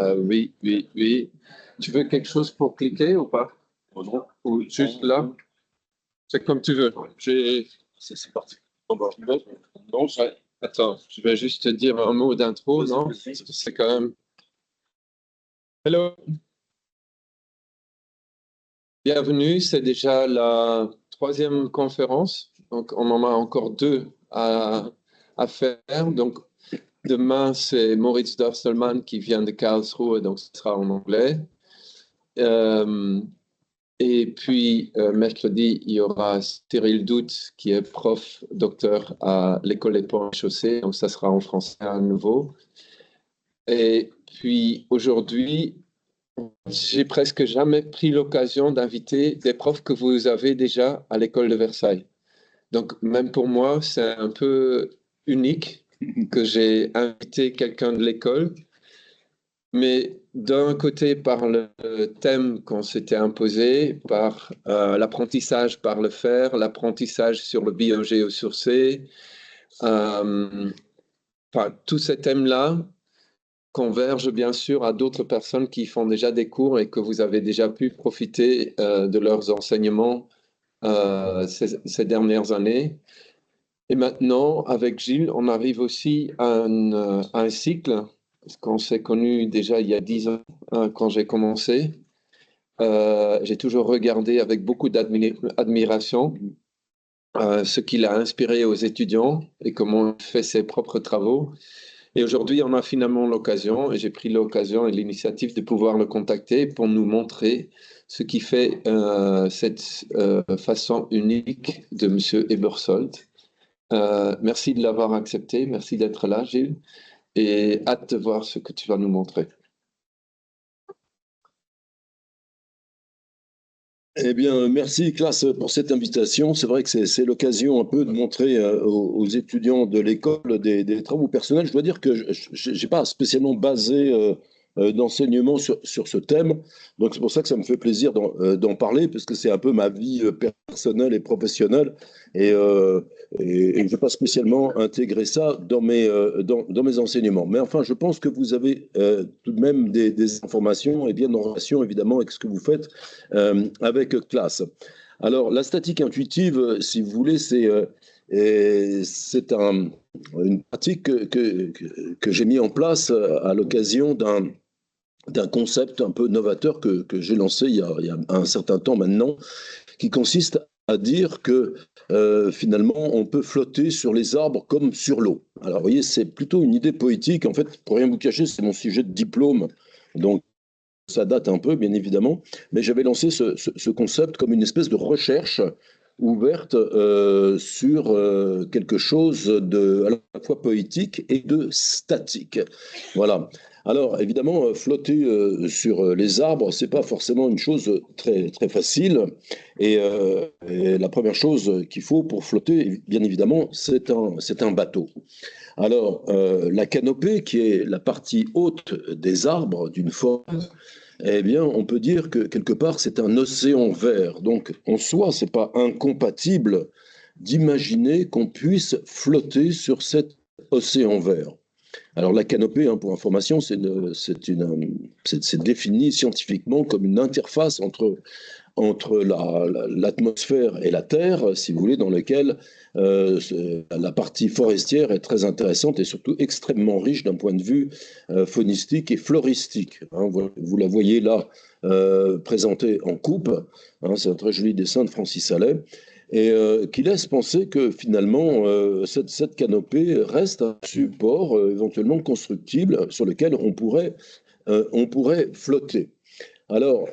Oui, oui, oui. Tu veux quelque chose pour cliquer ou pas? Non. Ou juste là? C'est comme tu veux. C'est parti. Tu veux? Non, attends, je vais juste te dire un mot d'intro, non? C'est quand même. Hello, bienvenue. C'est déjà la troisième conférence. Donc, on en a encore deux à faire. Donc, demain, c'est Moritz Dorselmann qui vient de Karlsruhe, donc ce sera en anglais. Euh, Et puis, mercredi, il y aura Cyril Dout, qui est prof, docteur à l'école des Ponts et Chaussées, donc ça sera en français à nouveau. Et puis, aujourd'hui, j'ai presque jamais pris l'occasion d'inviter des profs que vous avez déjà à l'école de Versailles. Donc, même pour moi, c'est un peu unique que j'ai invité quelqu'un de l'école. Mais d'un côté, par le thème qu'on s'était imposé, par l'apprentissage par le faire, l'apprentissage sur le biogéosourcé, euh, enfin, tous ces thèmes-là convergent bien sûr à d'autres personnes qui font déjà des cours et que vous avez déjà pu profiter de leurs enseignements ces dernières années. Et maintenant, avec Gilles, on arrive aussi à un cycle, parce qu'on s'est connus déjà il y a 10 ans, quand j'ai commencé. J'ai toujours regardé avec beaucoup d'admiration ce qu'il a inspiré aux étudiants et comment il fait ses propres travaux. Et aujourd'hui, on a finalement l'occasion, et j'ai pris l'occasion et l'initiative de pouvoir le contacter pour nous montrer ce qui fait cette façon unique de M. Ebersold. Merci de l'avoir accepté, merci d'être là, Gilles, et hâte de voir ce que tu vas nous montrer. Eh bien, merci, Classe, pour cette invitation. C'est vrai que c'est l'occasion un peu de montrer aux étudiants de l'école des travaux personnels. Je dois dire que je n'ai pas spécialement basé d'enseignement sur ce thème. Donc, c'est pour ça que ça me fait plaisir d'en parler, parce que c'est un peu ma vie personnelle et professionnelle. Et, euh, et je ne vais pas spécialement intégrer ça dans mes enseignements. Mais enfin, je pense que vous avez tout de même des informations et bien en relation, évidemment, avec ce que vous faites avec classe. Alors, la statique intuitive, si vous voulez, c'est une pratique que j'ai mis en place à l'occasion d'un concept un peu novateur que j'ai lancé il y a un certain temps maintenant, qui consiste à dire que finalement, on peut flotter sur les arbres comme sur l'eau. Alors, vous voyez, c'est plutôt une idée poétique. En fait, pour rien vous cacher, c'est mon sujet de diplôme. Donc, ça date un peu, bien évidemment, mais j'avais lancé ce concept comme une espèce de recherche ouverte sur quelque chose de à la fois poétique et de statique. Voilà. Alors, évidemment, flotter sur les arbres, c'est pas forcément une chose très, très facile. Et la première chose qu'il faut pour flotter, bien évidemment, c'est un bateau. Alors, la canopée, qui est la partie haute des arbres d'une forêt, eh bien, on peut dire que quelque part, c'est un océan vert. Donc, en soi, c'est pas incompatible d'imaginer qu'on puisse flotter sur cet océan vert. Alors, la canopée, hein, pour information, c'est défini scientifiquement comme une interface entre l'atmosphère et la Terre, si vous voulez, dans lequel la partie forestière est très intéressante et surtout extrêmement riche d'un point de vue faunistique et floristique. Hein, vous la voyez là présentée en coupe. Hein, c'est un très joli dessin de Francis Allais. Et qui laisse penser que finalement, cette canopée reste un support éventuellement constructible sur lequel on pourrait flotter. Alors,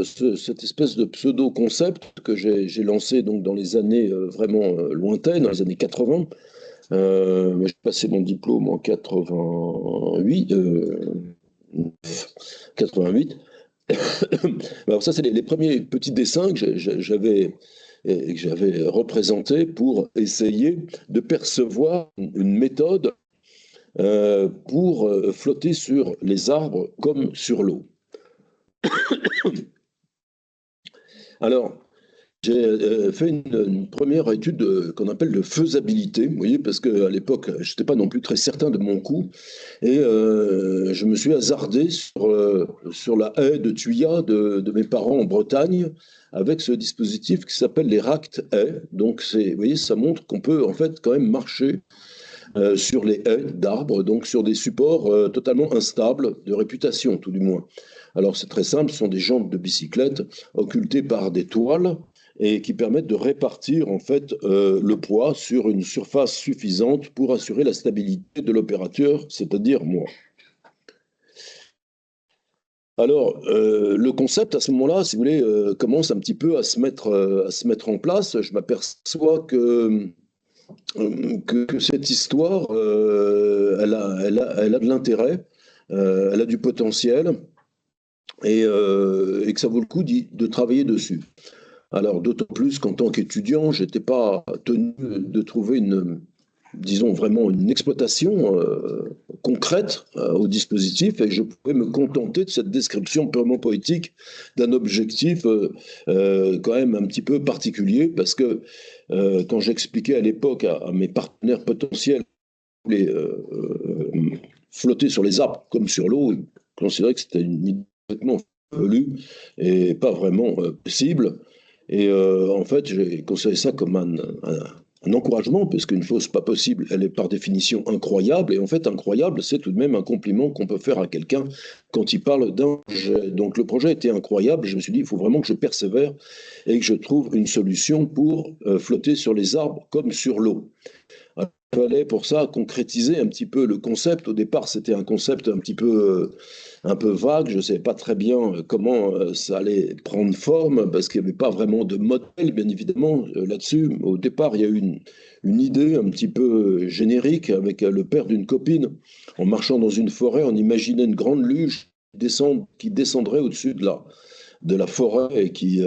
cette espèce de pseudo-concept que j'ai lancé donc dans les années vraiment lointaines, dans les années 80, j'ai passé mon diplôme en 88, 88. Alors ça, c'est les premiers petits dessins que j'avais représentés pour essayer de percevoir une méthode pour flotter sur les arbres comme sur l'eau. Alors, j'ai fait une première étude qu'on appelle de faisabilité, vous voyez, parce qu'à l'époque, je n'étais pas non plus très certain de mon coup, et je me suis hasardé sur la haie de tuyas de mes parents en Bretagne, avec ce dispositif qui s'appelle les ract haies. Donc, vous voyez, ça montre qu'on peut en fait quand même marcher sur les haies d'arbres, donc sur des supports totalement instables, de réputation tout du moins. Alors c'est très simple, ce sont des jantes de bicyclette occultées par des toiles et qui permettent de répartir en fait le poids sur une surface suffisante pour assurer la stabilité de l'opérateur, c'est-à-dire moi. Alors, le concept, à ce moment-là, si vous voulez, commence un petit peu à se mettre en place. Je m'aperçois que cette histoire, elle a de l'intérêt, elle a du potentiel et que ça vaut le coup de travailler dessus. Alors, d'autant plus qu'en tant qu'étudiant, je n'étais pas tenu de trouver disons vraiment une exploitation concrète au dispositif et je pouvais me contenter de cette description purement poétique d'un objectif quand même un petit peu particulier parce que quand j'expliquais à l'époque à mes partenaires potentiels les flotter sur les arbres comme sur l'eau, ils considéraient que c'était une idée complètement farfelue et pas vraiment possible. Et en fait, j'ai considéré ça comme un encouragement, parce qu'une chose pas possible, elle est par définition incroyable. Et en fait, incroyable, c'est tout de même un compliment qu'on peut faire à quelqu'un quand il parle d'un projet. Donc le projet était incroyable. Je me suis dit, il faut vraiment que je persévère et que je trouve une solution pour flotter sur les arbres comme sur l'eau. Il fallait pour ça concrétiser un petit peu le concept. Au départ, c'était un concept un peu vague. Je ne savais pas très bien comment ça allait prendre forme parce qu'il n'y avait pas vraiment de modèle, bien évidemment, là-dessus. Au départ, il y a eu une idée un petit peu générique avec le père d'une copine. En marchant dans une forêt, on imaginait une grande luge qui descendrait au-dessus de la forêt et qui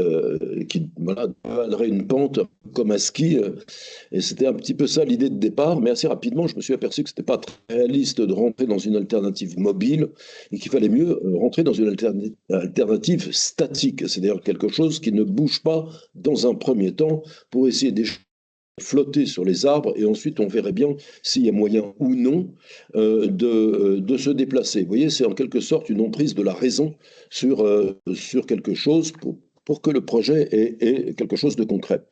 voilà, dévalerait une pente comme un ski. Et c'était un petit peu ça l'idée de départ, mais assez rapidement, je me suis aperçu que ce n'était pas très réaliste de rentrer dans une alternative mobile et qu'il fallait mieux rentrer dans une alternative statique, c'est-à-dire quelque chose qui ne bouge pas dans un premier temps pour essayer de flotter sur les arbres et ensuite on verrait bien s'il y a moyen ou non de se déplacer. Vous voyez, c'est en quelque sorte une emprise de la raison sur quelque chose pour que le projet ait quelque chose de concret.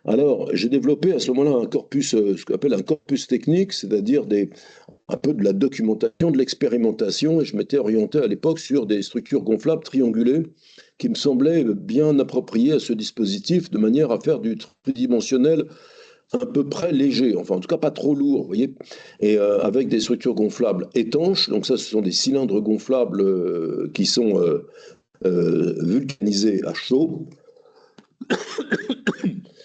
Alors, j'ai développé à ce moment-là un corpus, ce qu'on appelle un corpus technique, c'est-à-dire un peu de la documentation, de l'expérimentation, et je m'étais orienté à l'époque sur des structures gonflables triangulées qui me semblaient bien appropriées à ce dispositif, de manière à faire du tridimensionnel à peu près léger, enfin en tout cas pas trop lourd, vous voyez, et avec des structures gonflables étanches, donc ça ce sont des cylindres gonflables qui sont vulcanisés à chaud.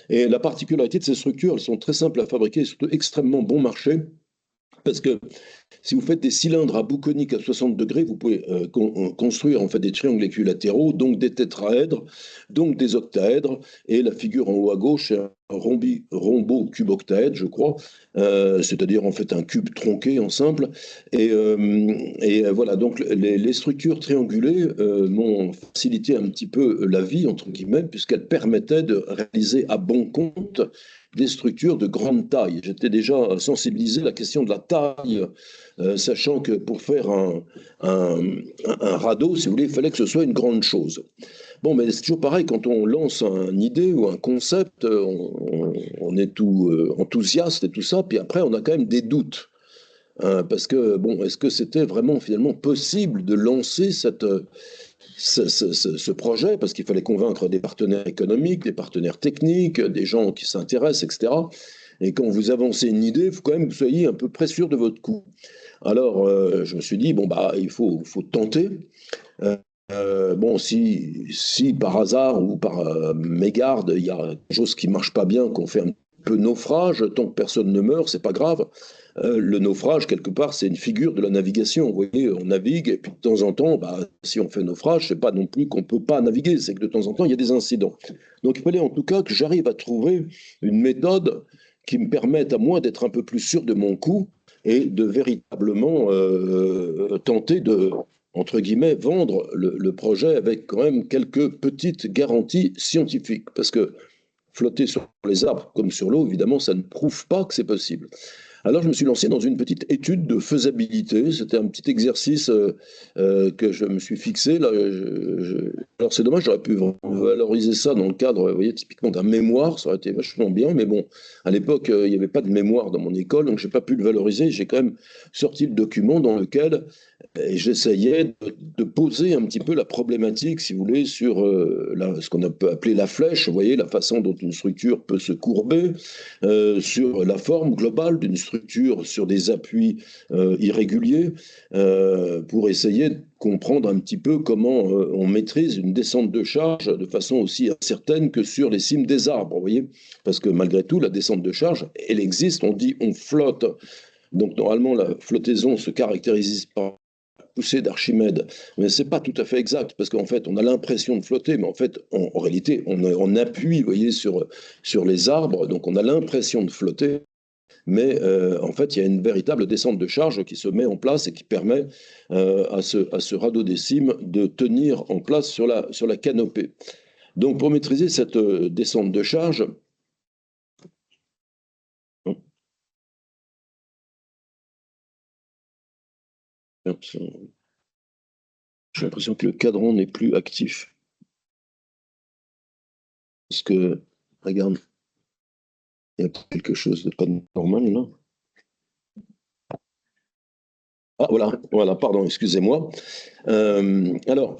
Et la particularité de ces structures, elles sont très simples à fabriquer et surtout extrêmement bon marché. Parce que si vous faites des cylindres à bout conique à 60 degrés, vous pouvez construire en fait des triangles équilatéraux, donc des tétraèdres, donc des octaèdres, et la figure en haut à gauche est un rhombo-cuboctaèdre, je crois, c'est-à-dire en fait un cube tronqué en simple. Et voilà, donc les structures triangulées m'ont facilité un petit peu la vie, entre guillemets, puisqu'elles permettaient de réaliser à bon compte des structures de grande taille. J'étais déjà sensibilisé à la question de la taille, sachant que pour faire un radeau, si vous voulez, il fallait que ce soit une grande chose. Bon, mais c'est toujours pareil, quand on lance une idée ou un concept, on est tout enthousiaste et tout ça, puis après, on a quand même des doutes. Parce que, bon, est-ce que c'était vraiment finalement possible de lancer ce projet, parce qu'il fallait convaincre des partenaires économiques, des partenaires techniques, des gens qui s'intéressent, etc. Et quand vous avancez une idée, il faut quand même que vous soyez un peu près sûr de votre coup. Alors, je me suis dit, bon, bah, il faut tenter. Bon, si par hasard ou par mégarde, il y a quelque chose qui marche pas bien, qu'on fait un peu naufrage, tant que personne ne meurt, c'est pas grave. Le naufrage, quelque part, c'est une figure de la navigation. Vous voyez, on navigue, et puis de temps en temps, bah, si on fait naufrage, c'est pas non plus qu'on peut pas naviguer, c'est que de temps en temps, il y a des incidents. Donc, il fallait en tout cas que j'arrive à trouver une méthode qui me permette à moi d'être un peu plus sûr de mon coup et de véritablement tenter de, entre guillemets, vendre le projet avec quand même quelques petites garanties scientifiques. Parce que flotter sur les arbres comme sur l'eau, évidemment, ça ne prouve pas que c'est possible. Alors, je me suis lancé dans une petite étude de faisabilité. C'était un petit exercice que je me suis fixé. Là, alors, c'est dommage, j'aurais pu valoriser ça dans le cadre, vous voyez, typiquement d'un mémoire. Ça aurait été vachement bien. Mais bon, à l'époque, il n'y avait pas de mémoire dans mon école, donc je n'ai pas pu le valoriser. J'ai quand même sorti le document dans lequel j'essayais de poser un petit peu la problématique, si vous voulez, sur ce qu'on peut appeler la flèche. Vous voyez, la façon dont une structure peut se courber, sur la forme globale d'une structure, sur des appuis irréguliers, pour essayer de comprendre un petit peu comment on maîtrise une descente de charge de façon aussi incertaine que sur les cimes des arbres, vous voyez, parce que malgré tout, la descente de charge, elle existe, on dit on flotte. Donc normalement, la flottaison se caractérise par poussée d'Archimède, mais c'est pas tout à fait exact, parce qu'en fait, on a l'impression de flotter, mais en fait, en réalité, on appuie, vous voyez, sur les arbres, donc on a l'impression de flotter, mais en fait, il y a une véritable descente de charge qui se met en place et qui permet à ce radeau des cimes de tenir en place sur la canopée. Donc, pour maîtriser cette descente de charge, j'ai l'impression que le cadran n'est plus actif. Parce que, regarde, il y a quelque chose de pas normal là. Ah, voilà, pardon, excusez-moi. Alors,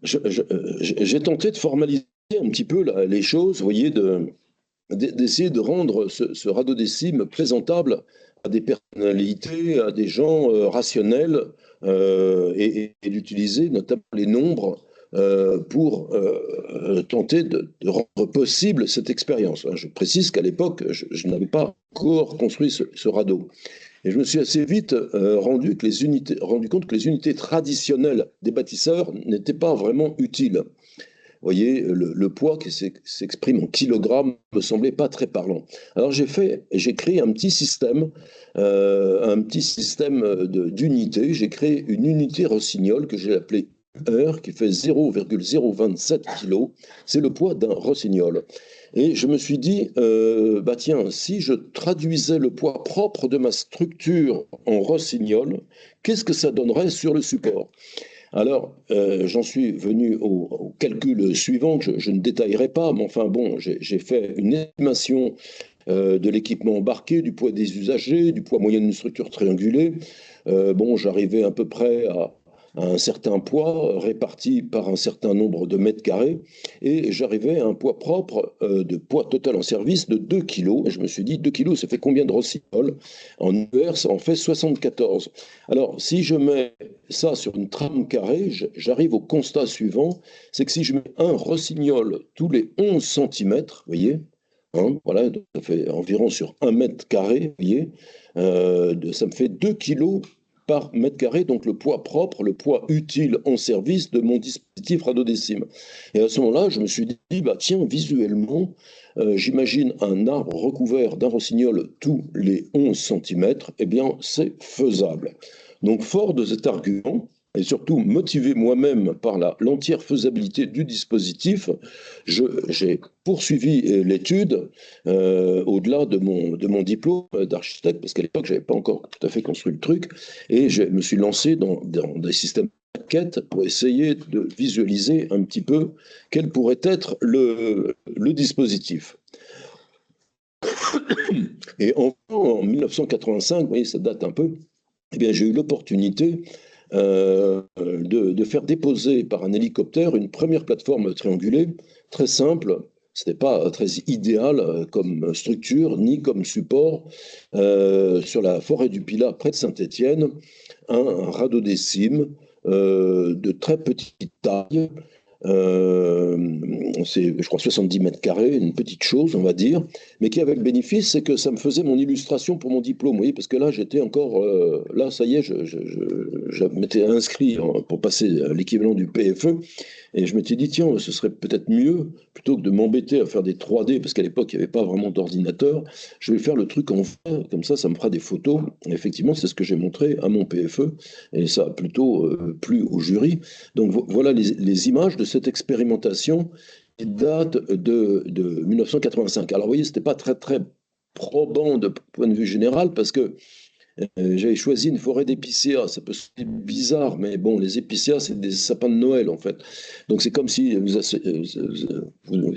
j'ai tenté de formaliser un petit peu les choses, vous voyez, d'essayer de rendre ce radeau des cimes présentable à des personnalités, à des gens rationnels, et d'utiliser notamment les nombres pour tenter de rendre possible cette expérience. Je précise qu'à l'époque, je n'avais pas encore construit ce radeau. Et je me suis assez vite rendu compte que les unités traditionnelles des bâtisseurs n'étaient pas vraiment utiles. Vous voyez, le poids qui s'exprime en kilogrammes me semblait pas très parlant. Alors j'ai créé un petit système d'unités. J'ai créé une unité rossignol que j'ai appelée heure, qui fait 0,027 kg. C'est le poids d'un rossignol. Et je me suis dit, bah tiens, si je traduisais le poids propre de ma structure en rossignol, qu'est-ce que ça donnerait sur le support? Alors, j'en suis venu au calcul suivant, que je ne détaillerai pas, mais enfin bon, j'ai fait une estimation de l'équipement embarqué, du poids des usagers, du poids moyen d'une structure triangulée. Bon, j'arrivais à peu près à un certain poids réparti par un certain nombre de mètres carrés, et j'arrivais à un poids propre de poids total en service de 2 kg. Et je me suis dit, 2 kg, ça fait combien de rossignol? En UR, ça en fait 74. Alors, si je mets ça sur une trame carrée, j'arrive au constat suivant, c'est que si je mets un rossignol tous les 11 cm, vous voyez, hein, voilà, donc ça fait environ sur 1 mètre carré, vous voyez, ça me fait 2 kg par mètre carré, donc le poids propre, le poids utile en service de mon dispositif radiodécime. Et à ce moment-là, je me suis dit, bah tiens, visuellement, j'imagine un arbre recouvert d'un rossignol tous les 11 cm, eh bien, c'est faisable. Donc, fort de cet argument, et surtout motivé moi-même par l'entière faisabilité du dispositif, j'ai poursuivi l'étude au-delà de mon diplôme d'architecte, parce qu'à l'époque, je n'avais pas encore tout à fait construit le truc, et je me suis lancé dans des systèmes de maquettes pour essayer de visualiser un petit peu quel pourrait être le dispositif. Et en 1985, vous voyez, ça date un peu, eh bien, j'ai eu l'opportunité de faire déposer par un hélicoptère une première plateforme triangulée, très simple. Ce n'était pas très idéal comme structure, ni comme support, sur la forêt du Pilat, près de Saint-Étienne, un radeau des cimes de très petite taille, c'est, je crois, 70 mètres carrés, une petite chose, on va dire, mais qui avait le bénéfice, c'est que ça me faisait mon illustration pour mon diplôme, vous voyez, parce que là, j'étais encore, là, ça y est, je m'étais inscrit pour passer l'équivalent du PFE, et je m'étais dit, tiens, ce serait peut-être mieux, plutôt que de m'embêter à faire des 3D, parce qu'à l'époque, il n'y avait pas vraiment d'ordinateur, je vais faire le truc en vrai, comme ça me fera des photos. Et effectivement, c'est ce que j'ai montré à mon PFE, et ça a plutôt plu au jury. Donc voilà les images de cette expérimentation date de 1985. Alors, vous voyez, ce n'était pas très, très probant de point de vue général, parce que j'avais choisi une forêt d'épicéas. Ça peut sembler bizarre, mais bon, les épicéas, c'est des sapins de Noël, en fait. Donc, c'est comme si c'est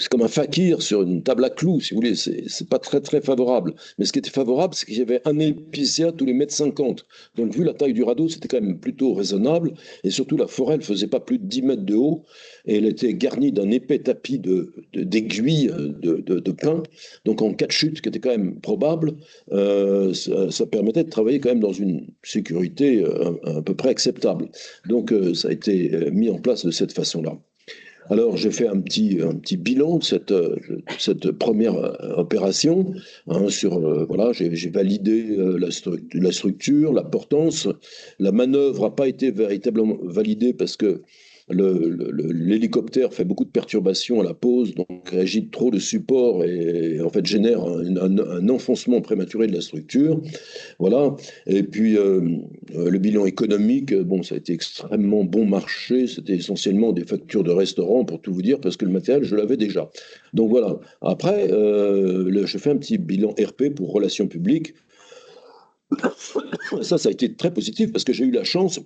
comme un fakir sur une table à clous, si vous voulez. C'est pas très, très favorable. Mais ce qui était favorable, c'est qu'il y avait un épicéa tous les mètres 50. Donc, vu la taille du radeau, c'était quand même plutôt raisonnable. Et surtout, la forêt, elle faisait pas plus de 10 mètres de haut. Et elle était garnie d'un épais tapis d'aiguilles de pin. Donc, en cas de chute, qui était quand même probable, ça permettait de travailler quand même dans une sécurité à peu près acceptable. Donc, ça a été mis en place de cette façon-là. Alors, j'ai fait un petit bilan de cette première opération. Hein, voilà, j'ai validé la structure, la portance. La manœuvre n'a pas été véritablement validée parce que l'hélicoptère fait beaucoup de perturbations à la pose, donc agite trop le support et en fait génère un enfoncement prématuré de la structure. Voilà. Et puis le bilan économique, bon, ça a été extrêmement bon marché. C'était essentiellement des factures de restaurant, pour tout vous dire, parce que le matériel, je l'avais déjà. Donc voilà. Après, je fais un petit bilan RP pour relations publiques. Ça a été très positif parce que j'ai eu la chance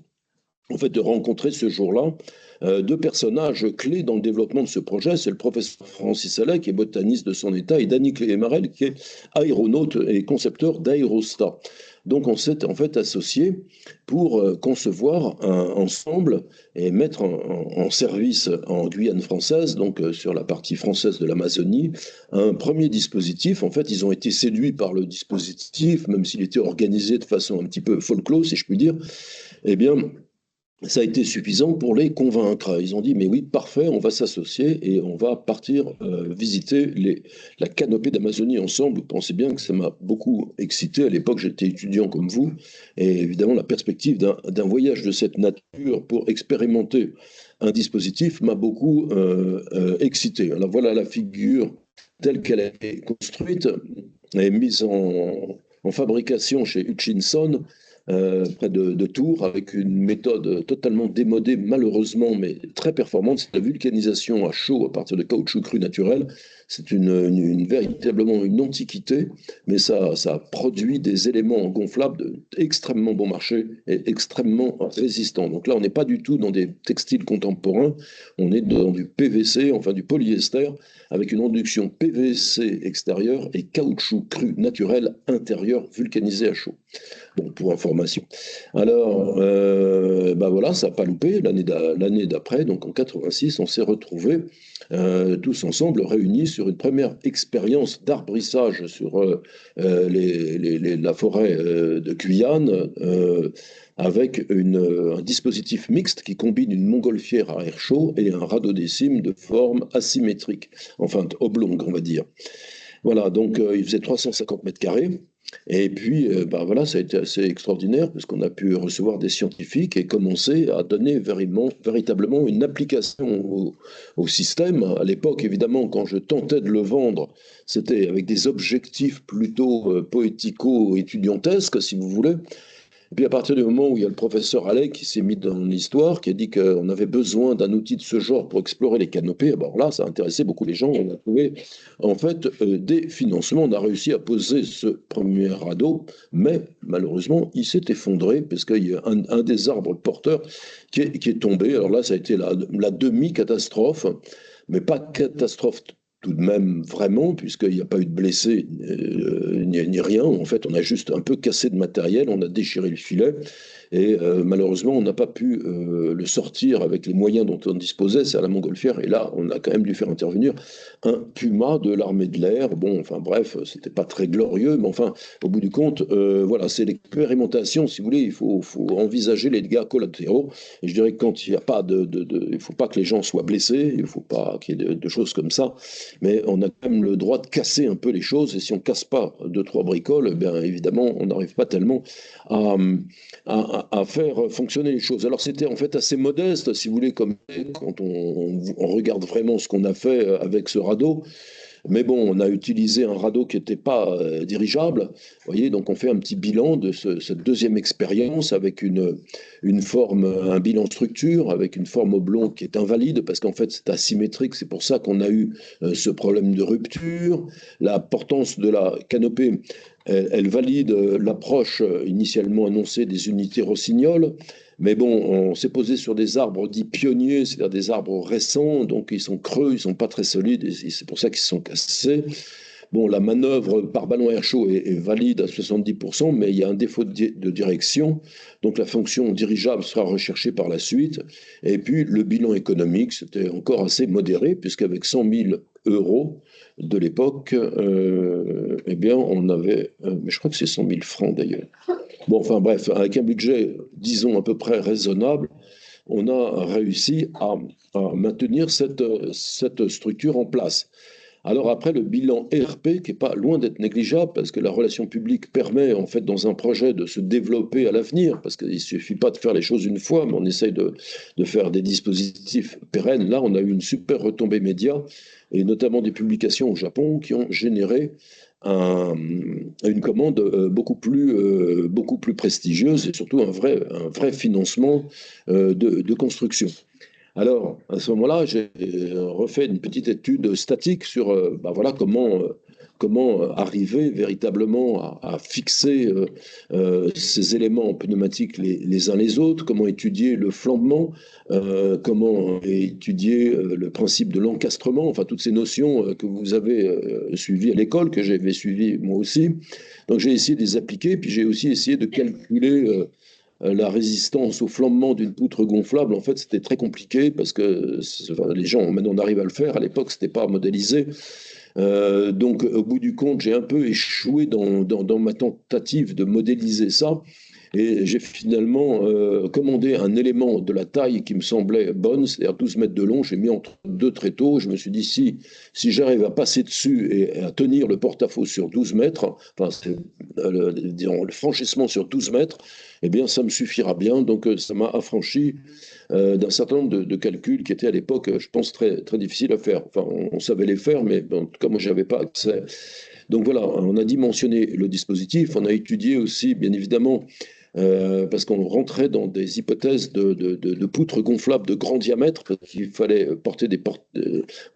en fait, de rencontrer ce jour-là deux personnages clés dans le développement de ce projet. C'est le professeur Francis Allais, qui est botaniste de son état, et Danny Clémarel, qui est aéronaute et concepteur d'aérostats. Donc, on s'est en fait associés pour concevoir ensemble et mettre en service en Guyane française, donc sur la partie française de l'Amazonie, un premier dispositif. En fait, ils ont été séduits par le dispositif, même s'il était organisé de façon un petit peu folklore, si je puis dire. Eh bien, ça a été suffisant pour les convaincre. Ils ont dit, mais oui, parfait, on va s'associer et on va partir visiter la canopée d'Amazonie ensemble. Vous pensez bien que ça m'a beaucoup excité. À l'époque, j'étais étudiant comme vous. Et évidemment, la perspective d'un voyage de cette nature pour expérimenter un dispositif m'a beaucoup excité. Alors voilà la figure telle qu'elle a été construite et mise en fabrication chez Hutchinson, près de Tours, avec une méthode totalement démodée, malheureusement, mais très performante. C'est la vulcanisation à chaud à partir de caoutchouc cru naturel. C'est véritablement une antiquité, mais ça produit des éléments gonflables extrêmement bon marché et extrêmement résistants. Donc là, on n'est pas du tout dans des textiles contemporains, on est dans du PVC, enfin du polyester, avec une induction PVC extérieure et caoutchouc cru naturel intérieur vulcanisé à chaud. Bon, pour information. Alors, ben voilà, ça n'a pas loupé. L'année d'après, donc en 86, on s'est retrouvés tous ensemble réunis sur une première expérience d'arbrissage sur la forêt de Guyane, avec un dispositif mixte qui combine une montgolfière à air chaud et un radiodécime de forme asymétrique, enfin oblongue, on va dire. Voilà, donc il faisait 350 mètres carrés. Et puis, ben voilà, ça a été assez extraordinaire parce qu'on a pu recevoir des scientifiques et commencer à donner véritablement une application au système. À l'époque, évidemment, quand je tentais de le vendre, c'était avec des objectifs plutôt poético-étudiantesques, si vous voulez. Et puis à partir du moment où il y a le professeur Allais qui s'est mis dans l'histoire, qui a dit qu'on avait besoin d'un outil de ce genre pour explorer les canopées, alors là, ça a intéressé beaucoup les gens. On a trouvé en fait des financements. On a réussi à poser ce premier radeau, mais malheureusement, il s'est effondré parce qu'il y a un des arbres porteurs qui est tombé. Alors là, ça a été la demi-catastrophe, mais pas catastrophe tout de même vraiment, puisqu'il n'y a pas eu de blessés ni rien. En fait, on a juste un peu cassé de matériel, on a déchiré le filet, et malheureusement, on n'a pas pu le sortir avec les moyens dont on disposait, c'est à la montgolfière, et là, on a quand même dû faire intervenir un Puma de l'armée de l'air. Bon, enfin bref, c'était pas très glorieux, mais enfin, au bout du compte, voilà, c'est l'expérimentation, si vous voulez, il faut envisager les dégâts collatéraux, et je dirais que quand il n'y a pas il ne faut pas que les gens soient blessés, il ne faut pas qu'il y ait de choses comme ça, mais on a quand même le droit de casser un peu les choses, et si on ne casse pas deux, trois bricoles, bien évidemment, on n'arrive pas tellement à faire fonctionner les choses. Alors c'était en fait assez modeste, si vous voulez, comme quand on regarde vraiment ce qu'on a fait avec ce radeau. Mais bon, on a utilisé un radeau qui n'était pas dirigeable. Vous voyez, donc on fait un petit bilan de cette deuxième expérience avec une forme, un bilan structure, avec une forme oblongue qui est invalide, parce qu'en fait c'est asymétrique. C'est pour ça qu'on a eu ce problème de rupture. La portance de la canopée, elle valide l'approche initialement annoncée des unités Rossignol. Mais bon, on s'est posé sur des arbres dits pionniers, c'est-à-dire des arbres récents, donc ils sont creux, ils ne sont pas très solides, et c'est pour ça qu'ils se sont cassés. Bon, la manœuvre par ballon air chaud est valide à 70%, mais il y a un défaut de direction, donc la fonction dirigeable sera recherchée par la suite. Et puis le bilan économique, c'était encore assez modéré, puisqu'avec 100 000 euros de l'époque, eh bien, on avait, mais je crois que c'est 100 000 francs d'ailleurs. Bon, enfin bref, avec un budget, disons, à peu près raisonnable, on a réussi à maintenir cette structure en place. Alors après, le bilan ERP, qui n'est pas loin d'être négligeable, parce que la relation publique permet, en fait, dans un projet, de se développer à l'avenir, parce qu'il ne suffit pas de faire les choses une fois, mais on essaye de faire des dispositifs pérennes. Là, on a eu une super retombée média, et notamment des publications au Japon qui ont généré une commande beaucoup plus prestigieuse et surtout un vrai financement de construction. Alors, à ce moment-là, j'ai refait une petite étude statique sur ben voilà, comment arriver véritablement à fixer ces éléments pneumatiques les uns les autres, comment étudier le flambement, comment étudier le principe de l'encastrement, enfin toutes ces notions que vous avez suivies à l'école, que j'avais suivies moi aussi. Donc j'ai essayé de les appliquer, puis j'ai aussi essayé de calculer la résistance au flambement d'une poutre gonflable. En fait, c'était très compliqué parce que enfin, les gens, maintenant on arrive à le faire, à l'époque, c'était pas modélisé. Donc, au bout du compte, j'ai un peu échoué dans ma tentative de modéliser ça. Et j'ai finalement commandé un élément de la taille qui me semblait bonne, c'est-à-dire 12 mètres de long. J'ai mis entre deux tréteaux. Je me suis dit, si j'arrive à passer dessus et à tenir le porte-à-faux sur 12 mètres, enfin, disons, le franchissement sur 12 mètres, eh bien, ça me suffira bien. Donc, ça m'a affranchi d'un certain nombre de calculs qui étaient à l'époque, je pense, très difficiles à faire. Enfin, on savait les faire, mais en tout cas, moi, je n'avais pas accès. Donc voilà, on a dimensionné le dispositif, on a étudié aussi, bien évidemment, parce qu'on rentrait dans des hypothèses de poutres gonflables de grand diamètre, parce qu'il fallait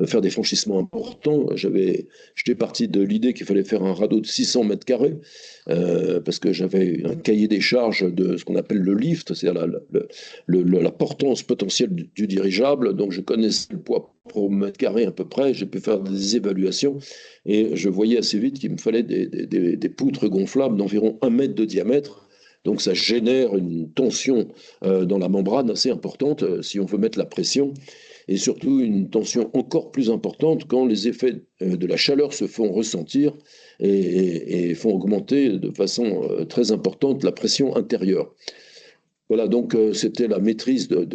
faire des franchissements importants. J'étais parti de l'idée qu'il fallait faire un radeau de 600 mètres carrés, parce que j'avais un cahier des charges de ce qu'on appelle le lift, c'est-à-dire la portance potentielle du dirigeable. Donc je connaissais le poids pour mètre carré à peu près, j'ai pu faire des évaluations et je voyais assez vite qu'il me fallait des poutres gonflables d'environ 1 mètre de diamètre. Donc ça génère une tension dans la membrane assez importante si on veut mettre la pression, et surtout une tension encore plus importante quand les effets de la chaleur se font ressentir et font augmenter de façon très importante la pression intérieure. Voilà, donc c'était la maîtrise un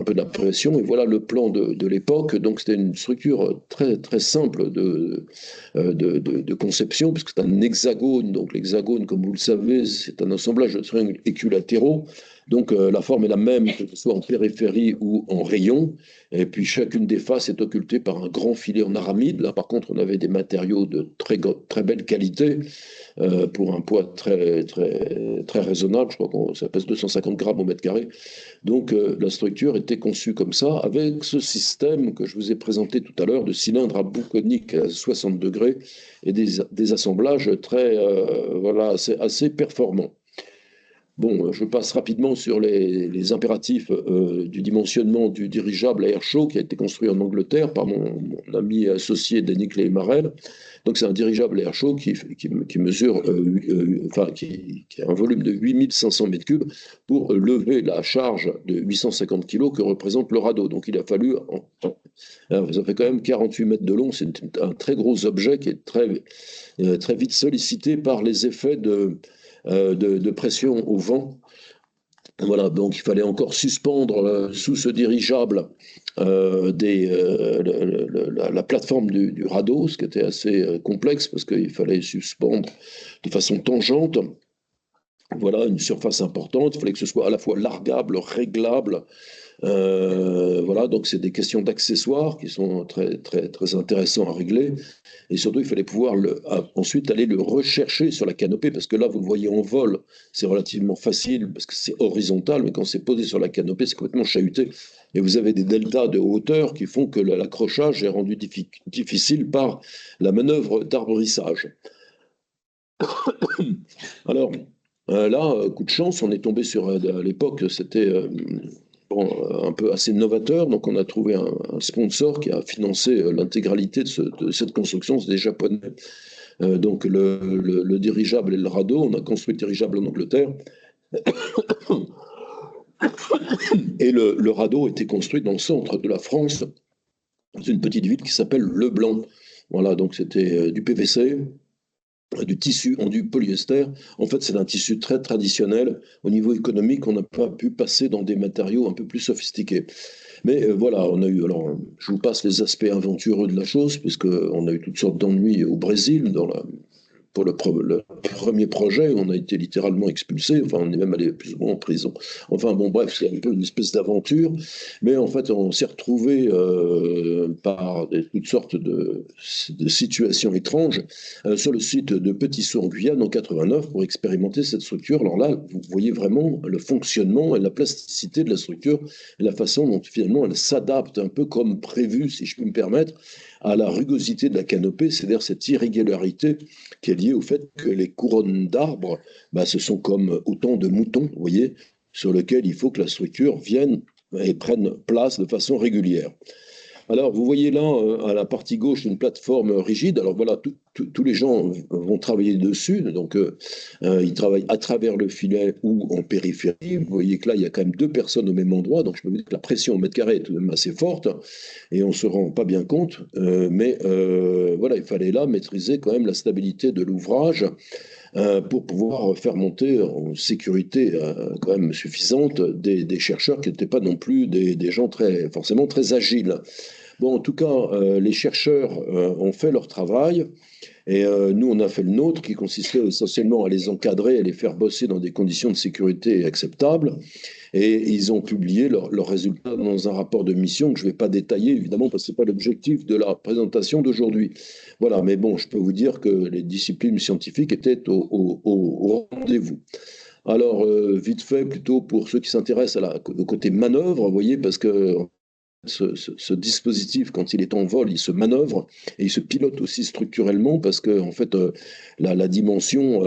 peu de la pression, et voilà le plan de l'époque. Donc c'était une structure très simple de conception, puisque c'est un hexagone. Donc l'hexagone, comme vous le savez, c'est un assemblage de triangles équilatéraux. Donc la forme est la même, que ce soit en périphérie ou en rayon. Et puis chacune des faces est occultée par un grand filet en aramide. Là, par contre, on avait des matériaux de très belle qualité pour un poids très raisonnable. Je crois que ça pèse 250 grammes au mètre carré. Donc la structure était conçue comme ça, avec ce système que je vous ai présenté tout à l'heure de cylindres à bout conique à 60 degrés et des assemblages voilà, assez performants. Bon, je passe rapidement sur les impératifs du dimensionnement du dirigeable à air chaud qui a été construit en Angleterre par mon ami associé Denis Clay-Marel. Donc c'est un dirigeable à air chaud qui mesure, enfin qui a un volume de 8500 mètres cubes pour lever la charge de 850 kg que représente le radeau. Donc il a fallu, alors, ça fait quand même 48 mètres de long, c'est un très gros objet qui est très vite sollicité par les effets de pression au vent. Voilà, donc il fallait encore suspendre sous ce dirigeable la plateforme du radeau, ce qui était assez complexe parce qu'il fallait suspendre de façon tangente. Voilà, une surface importante. Il fallait que ce soit à la fois largable, réglable, Voilà, donc c'est des questions d'accessoires qui sont très, très, très intéressants à régler. Et surtout, il fallait pouvoir ensuite aller le rechercher sur la canopée, parce que là, vous le voyez en vol, c'est relativement facile, parce que c'est horizontal, mais quand c'est posé sur la canopée, c'est complètement chahuté. Et vous avez des deltas de hauteur qui font que l'accrochage est rendu difficile par la manœuvre d'arborissage. Alors, là, coup de chance, on est tombé sur, à l'époque, c'était un peu assez novateur, donc on a trouvé un sponsor qui a financé l'intégralité de cette construction, c'est des Japonais. Donc le dirigeable et le radeau, on a construit le dirigeable en Angleterre, et le radeau était construit dans le centre de la France, dans une petite ville qui s'appelle Leblanc. Voilà, donc c'était du PVC, du tissu en du polyester. En fait, c'est un tissu très traditionnel. Au niveau économique, on n'a pas pu passer dans des matériaux un peu plus sophistiqués. Mais voilà, on a eu, alors je vous passe les aspects aventureux de la chose, puisqu'on a eu toutes sortes d'ennuis au Brésil, pour le premier projet, on a été littéralement expulsé, enfin on est même allé plus ou moins en prison. Enfin bon bref, c'est un peu une espèce d'aventure, mais en fait on s'est retrouvé par toutes sortes de situations étranges sur le site de Petit-Saut en Guyane en 89 pour expérimenter cette structure. Alors là, vous voyez vraiment le fonctionnement et la plasticité de la structure et la façon dont finalement elle s'adapte un peu comme prévu, si je puis me permettre, à la rugosité de la canopée, c'est-à-dire cette irrégularité qui est liée au fait que les couronnes d'arbres, bah, ce sont comme autant de moutons, vous voyez, sur lesquels il faut que la structure vienne et prenne place de façon régulière. Alors, vous voyez là, à la partie gauche, une plateforme rigide. Alors voilà, tous les gens vont travailler dessus. Donc, ils travaillent à travers le filet ou en périphérie. Vous voyez que là, il y a quand même deux personnes au même endroit. Donc, je peux vous dire que la pression au mètre carré est tout de même assez forte. Et on ne se rend pas bien compte. Mais voilà, il fallait là maîtriser quand même la stabilité de l'ouvrage pour pouvoir faire monter en sécurité quand même suffisante des chercheurs qui n'étaient pas non plus des gens forcément très agiles. Bon, en tout cas, les chercheurs ont fait leur travail et nous, on a fait le nôtre qui consistait essentiellement à les encadrer, à les faire bosser dans des conditions de sécurité acceptables. Et ils ont publié leurs résultats dans un rapport de mission que je ne vais pas détailler, évidemment, parce que ce n'est pas l'objectif de la présentation d'aujourd'hui. Voilà, mais bon, je peux vous dire que les disciplines scientifiques étaient au rendez-vous. Alors, vite fait, plutôt pour ceux qui s'intéressent au côté manœuvre, vous voyez, parce que ce dispositif, quand il est en vol, il se manœuvre et il se pilote aussi structurellement parce que, en fait, la dimension,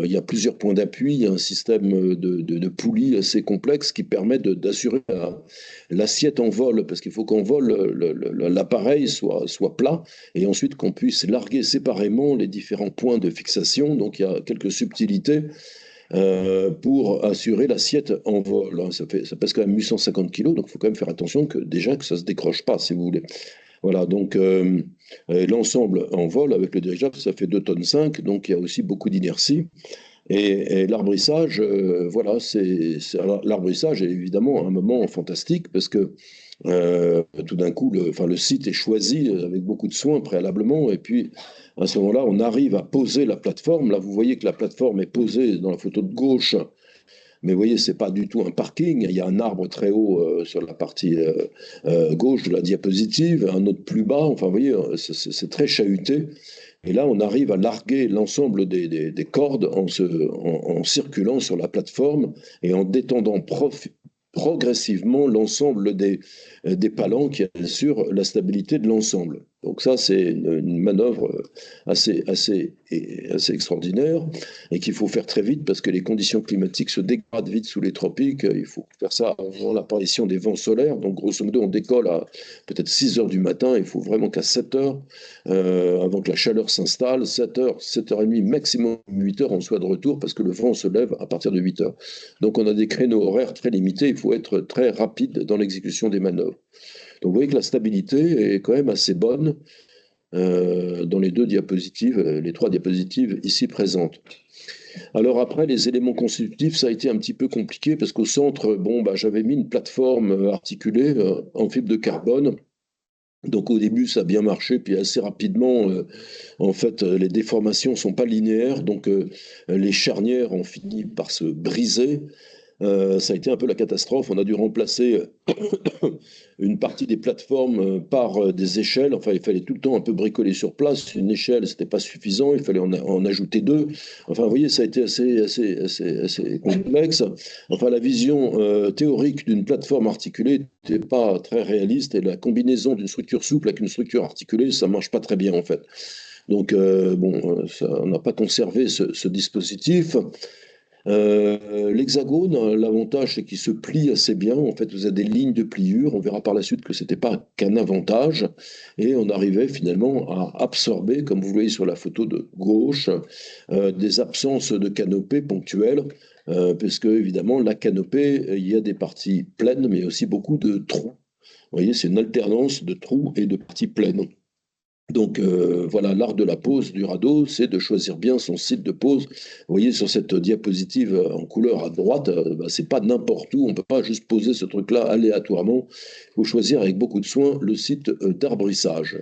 il y a plusieurs points d'appui, il y a un système de poulies assez complexe qui permet d'assurer l'assiette en vol parce qu'il faut qu'en vol, l'appareil soit plat et ensuite qu'on puisse larguer séparément les différents points de fixation. Donc, il y a quelques subtilités pour assurer l'assiette en vol. Hein. Ça pèse quand même 850 kilos, donc il faut quand même faire attention que déjà que ça ne se décroche pas, si vous voulez. Voilà, donc l'ensemble en vol avec le dirigeable, ça fait 2,5 tonnes, donc il y a aussi beaucoup d'inertie. Et l'arbrissage, voilà, l'arbrissage est évidemment un moment fantastique parce que tout d'un coup, le site est choisi avec beaucoup de soins préalablement, et puis à ce moment-là, on arrive à poser la plateforme. Là, vous voyez que la plateforme est posée dans la photo de gauche, mais vous voyez, c'est pas du tout un parking. Il y a un arbre très haut sur la partie gauche de la diapositive, un autre plus bas. Enfin, vous voyez, c'est très chahuté. Et là, on arrive à larguer l'ensemble des cordes en circulant sur la plateforme et en détendant progressivement l'ensemble des palans qui assurent la stabilité de l'ensemble. Donc ça, c'est une manœuvre assez extraordinaire et qu'il faut faire très vite parce que les conditions climatiques se dégradent vite sous les tropiques. Il faut faire ça avant l'apparition des vents solaires. Donc grosso modo, on décolle à peut-être 6 heures du matin. Il faut vraiment qu'à 7 heures, avant que la chaleur s'installe, 7 heures, 7h30, maximum 8 heures, on soit de retour parce que le vent se lève à partir de 8 heures. Donc on a des créneaux horaires très limités. Il faut être très rapide dans l'exécution des manœuvres. Donc vous voyez que la stabilité est quand même assez bonne dans les les trois diapositives ici présentes. Alors après, les éléments constitutifs, ça a été un petit peu compliqué parce qu'au centre, bon, bah, j'avais mis une plateforme articulée en fibre de carbone. Donc au début, ça a bien marché, puis assez rapidement, en fait, les déformations ne sont pas linéaires, donc les charnières ont fini par se briser. Ça a été un peu la catastrophe. On a dû remplacer une partie des plateformes par des échelles. Enfin, il fallait tout le temps un peu bricoler sur place. Une échelle, c'était pas suffisant. Il fallait en ajouter deux. Enfin, vous voyez, ça a été assez complexe. Enfin, la vision théorique d'une plateforme articulée n'était pas très réaliste. Et la combinaison d'une structure souple avec une structure articulée, ça marche pas très bien, en fait. Donc, bon, on n'a pas conservé ce dispositif. L'hexagone, l'avantage, c'est qu'il se plie assez bien. En fait, vous avez des lignes de pliure. On verra par la suite que ce n'était pas qu'un avantage. Et on arrivait finalement à absorber, comme vous voyez sur la photo de gauche, des absences de canopée ponctuelles. Puisque, évidemment, la canopée, il y a des parties pleines, mais aussi beaucoup de trous. Vous voyez, c'est une alternance de trous et de parties pleines. Donc voilà, l'art de la pose du radeau, c'est de choisir bien son site de pose. Vous voyez sur cette diapositive en couleur à droite, bah, c'est pas n'importe où, on peut pas juste poser ce truc-là aléatoirement. Il faut choisir avec beaucoup de soin le site d'arbrissage.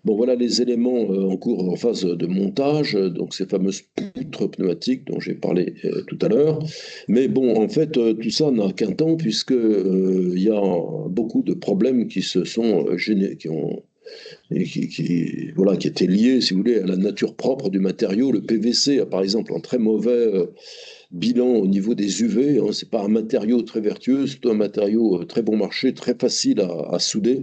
Bon, voilà les éléments en cours, en phase de montage, donc ces fameuses poutres pneumatiques dont j'ai parlé tout à l'heure. Mais bon, en fait, tout ça n'a qu'un temps puisque il y a beaucoup de problèmes qui se sont qui ont et voilà, qui était lié, si vous voulez, à la nature propre du matériau. Le PVC a par exemple un très mauvais bilan au niveau des UV. Hein. C'est pas un matériau très vertueux, c'est un matériau très bon marché, très facile à souder.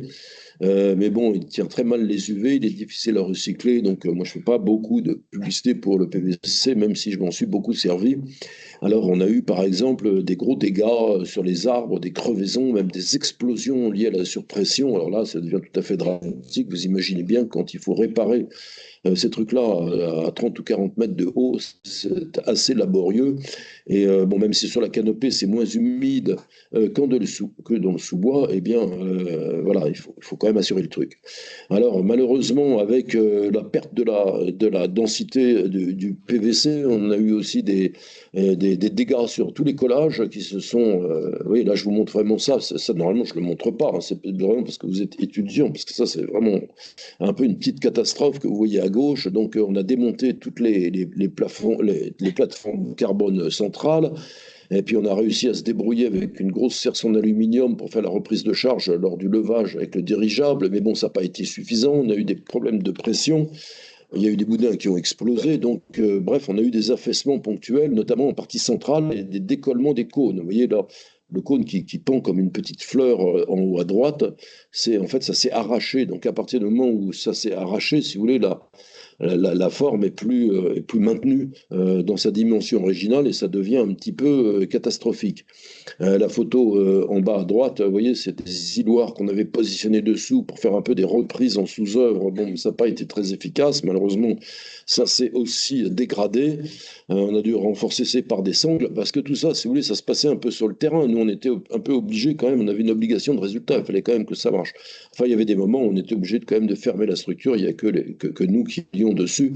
Mais bon, il tient très mal les UV, il est difficile à recycler. Donc moi, je fais pas beaucoup de publicité pour le PVC, même si je m'en suis beaucoup servi. Alors, on a eu par exemple des gros dégâts sur les arbres, des crevaisons, même des explosions liées à la surpression. Alors là, ça devient tout à fait dramatique. Vous imaginez bien quand il faut réparer ces trucs-là à 30 ou 40 mètres de haut, c'est assez laborieux. Et bon, même si sur la canopée, c'est moins humide que dans le sous-bois, eh bien, voilà, il faut quand même assurer le truc. Alors, malheureusement, avec la perte de la densité du PVC, on a eu aussi des dégâts sur tous les collages qui se sont. Oui, là, je vous montre vraiment ça. Ça, normalement, je ne le montre pas. Hein, c'est vraiment parce que vous êtes étudiant, parce que ça, c'est vraiment un peu une petite catastrophe que vous voyez à gauche. Donc, on a démonté toutes les plateformes carbone centrales. Et puis, on a réussi à se débrouiller avec une grosse serre en aluminium pour faire la reprise de charge lors du levage avec le dirigeable. Mais bon, ça n'a pas été suffisant. On a eu des problèmes de pression. Il y a eu des boudins qui ont explosé. Donc, bref, on a eu des affaissements ponctuels, notamment en partie centrale, et des décollements des cônes. Vous voyez là, le cône qui pend comme une petite fleur en haut à droite, en fait, ça s'est arraché. Donc, à partir du moment où ça s'est arraché, si vous voulez, la forme est plus maintenue dans sa dimension originale et ça devient un petit peu catastrophique. La photo en bas à droite, vous voyez, c'est des îloirs qu'on avait positionnés dessous pour faire un peu des reprises en sous-œuvre. Bon, ça n'a pas été très efficace. Malheureusement, ça s'est aussi dégradé. On a dû renforcer ces par des sangles parce que tout ça, si vous voulez, ça se passait un peu sur le terrain. Nous, on était un peu obligés quand même, on avait une obligation de résultat. Il fallait quand même que ça marche. Enfin, il y avait des moments où on était obligé quand même de fermer la structure. Il n'y a que nous qui allions dessus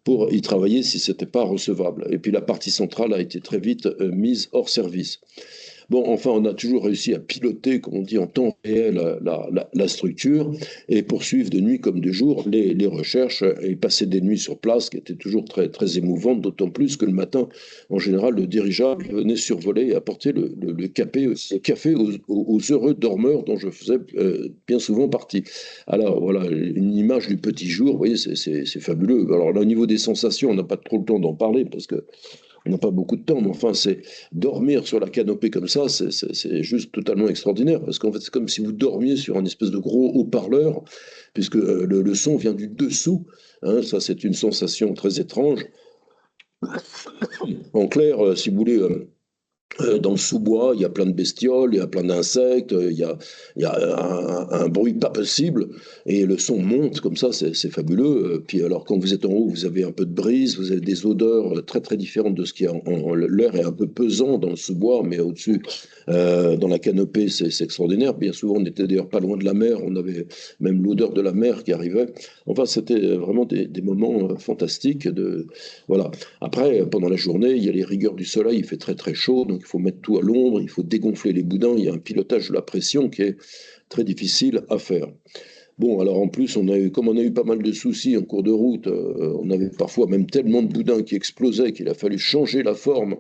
pour y travailler si ce n'était pas recevable. Et puis la partie centrale a été très vite mise hors service. Bon, enfin, on a toujours réussi à piloter, comme on dit, en temps réel la structure et poursuivre de nuit comme de jour les recherches et passer des nuits sur place qui étaient toujours très, très émouvantes, d'autant plus que le matin, en général, le dirigeable venait survoler et apporter le café aux heureux dormeurs dont je faisais bien souvent partie. Alors voilà, une image du petit jour, vous voyez, c'est fabuleux. Alors là, au niveau des sensations, on n'a pas trop le temps d'en parler parce que on n'a pas beaucoup de temps, mais enfin, c'est dormir sur la canopée comme ça, c'est juste totalement extraordinaire, parce qu'en fait, c'est comme si vous dormiez sur un espèce de gros haut-parleur, puisque le son vient du dessous. Hein, ça, c'est une sensation très étrange. En clair, si vous voulez, dans le sous-bois, il y a plein de bestioles, il y a plein d'insectes, il y a un bruit pas possible, et le son monte comme ça, c'est fabuleux. Puis alors quand vous êtes en haut, vous avez un peu de brise, vous avez des odeurs très très différentes de ce qu'il y a l'air est un peu pesant dans le sous-bois, mais au-dessus, dans la canopée, c'est extraordinaire. Bien souvent, on était d'ailleurs pas loin de la mer, on avait même l'odeur de la mer qui arrivait. Enfin, c'était vraiment des moments fantastiques. Voilà. Après, pendant la journée, il y a les rigueurs du soleil, il fait très très chaud, donc il faut mettre tout à l'ombre, il faut dégonfler les boudins, il y a un pilotage de la pression qui est très difficile à faire. Bon, alors en plus, comme on a eu pas mal de soucis en cours de route, on avait parfois même tellement de boudins qui explosaient qu'il a fallu changer la forme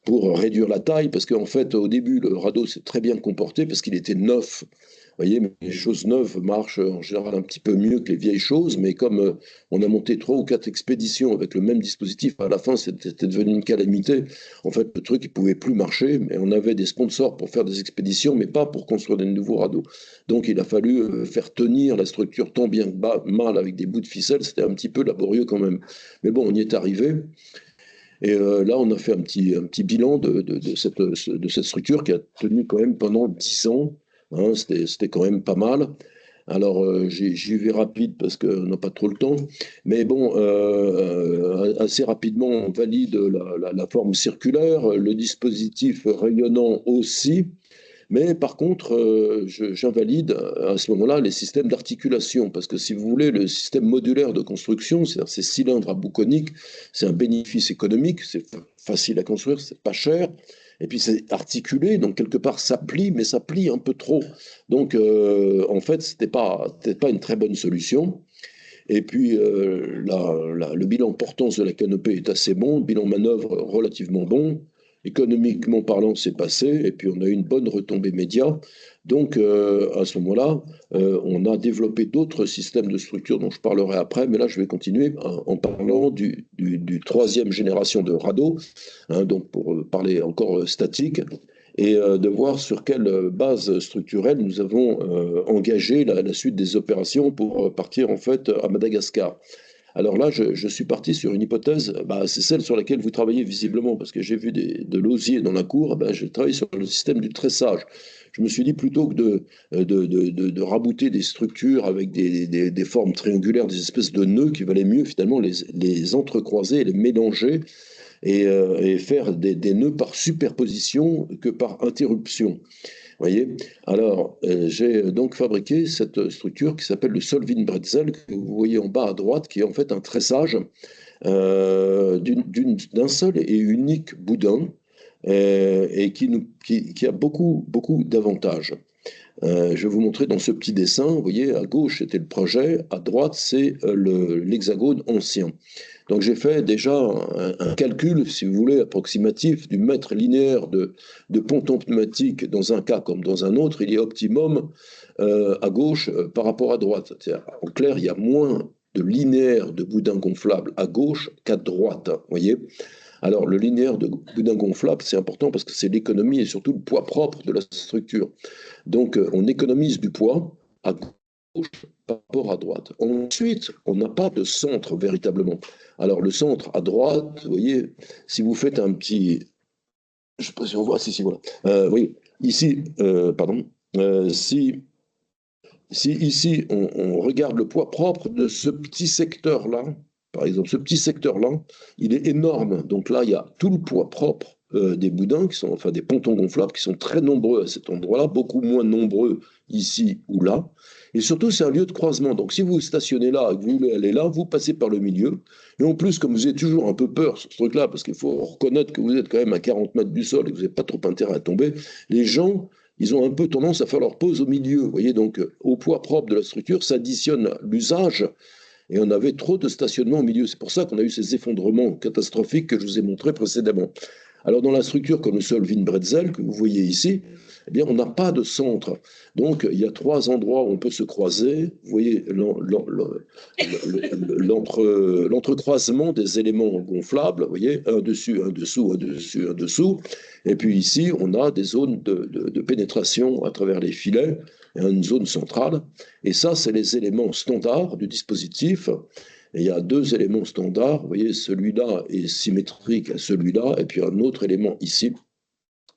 pour réduire la taille, parce qu'en fait, au début, le radeau s'est très bien comporté parce qu'il était neuf. Vous voyez, mais les choses neuves marchent en général un petit peu mieux que les vieilles choses, mais comme on a monté 3 ou 4 expéditions avec le même dispositif, à la fin, c'était devenu une calamité. En fait, le truc, il pouvait plus marcher, mais on avait des sponsors pour faire des expéditions, mais pas pour construire des nouveaux radeaux. Donc, il a fallu faire tenir la structure tant bien que mal avec des bouts de ficelle. C'était un petit peu laborieux quand même. Mais bon, on y est arrivé. Et là, on a fait un petit bilan de cette structure qui a tenu quand même pendant 10 ans. Hein, c'était quand même pas mal. Alors, j'y vais rapide parce qu'on n'a pas trop le temps. Mais bon, assez rapidement, on valide la forme circulaire, le dispositif rayonnant aussi. Mais par contre, j'invalide à ce moment-là les systèmes d'articulation, parce que si vous voulez, le système modulaire de construction, c'est-à-dire ces cylindres à bout conique, c'est un bénéfice économique, c'est facile à construire, c'est pas cher, et puis c'est articulé, donc quelque part ça plie, mais ça plie un peu trop. Donc en fait, c'était pas une très bonne solution. Et puis, le bilan portance de la canopée est assez bon, bilan manœuvre relativement bon. Économiquement parlant, c'est passé, et puis on a eu une bonne retombée média. Donc, à ce moment-là, on a développé d'autres systèmes de structure dont je parlerai après, mais là, je vais continuer en parlant du troisième génération de radeaux, hein, donc pour parler encore statique et de voir sur quelle base structurelle nous avons engagé la suite des opérations pour partir en fait à Madagascar. Alors là, je suis parti sur une hypothèse, c'est celle sur laquelle vous travaillez visiblement, parce que j'ai vu de l'osier dans la cour, j'ai travaillé sur le système du tressage. Je me suis dit plutôt que de rabouter des structures avec des formes triangulaires, des espèces de nœuds, qu'il valait mieux finalement les entrecroiser et les mélanger et faire des nœuds par superposition que par interruption. Voyez. Alors, j'ai donc fabriqué cette structure qui s'appelle le Solvin Bretzel, que vous voyez en bas à droite, qui est en fait un tressage d'un seul et unique boudin et qui a beaucoup, beaucoup d'avantages. Je vais vous montrer dans ce petit dessin, vous voyez, à gauche c'était le projet, à droite c'est l'hexagone ancien. Donc j'ai fait déjà un calcul, si vous voulez, approximatif du mètre linéaire de ponton pneumatique dans un cas comme dans un autre. Il y a optimum à gauche par rapport à droite. En clair, il y a moins de linéaire de boudin gonflable à gauche qu'à droite. Vous voyez. Alors le linéaire de boudin gonflable, c'est important parce que c'est l'économie et surtout le poids propre de la structure. Donc on économise du poids à gauche par rapport à droite. Ensuite, on n'a pas de centre véritablement. Alors le centre à droite, vous voyez, si vous faites un petit... Je ne sais pas si on voit, si, voilà. Oui, ici, pardon, si ici on regarde le poids propre de ce petit secteur-là, par exemple, ce petit secteur-là, il est énorme. Donc là, il y a tout le poids propre des boudins, enfin des pontons gonflables, qui sont très nombreux à cet endroit-là, beaucoup moins nombreux ici ou là. Et surtout, c'est un lieu de croisement. Donc si vous stationnez là et que vous voulez aller là, vous passez par le milieu. Et en plus, comme vous avez toujours un peu peur sur ce truc-là, parce qu'il faut reconnaître que vous êtes quand même à 40 mètres du sol et que vous n'avez pas trop intérêt à tomber, les gens, ils ont un peu tendance à faire leur pause au milieu. Vous voyez, donc au poids propre de la structure s'additionne l'usage. Et on avait trop de stationnement au milieu. C'est pour ça qu'on a eu ces effondrements catastrophiques que je vous ai montrés précédemment. Alors dans la structure comme le Solvin Bretzel que vous voyez ici, eh bien on n'a pas de centre. Donc il y a 3 endroits où on peut se croiser. Vous voyez l'entrecroisement des éléments gonflables. Vous voyez, un dessus, un dessous, un dessus, un dessous. Et puis ici, on a des zones de pénétration à travers les filets, une zone centrale. Et ça, c'est les éléments standards du dispositif. Et il y a 2 éléments standards. Vous voyez, celui-là est symétrique à celui-là, et puis un autre élément ici,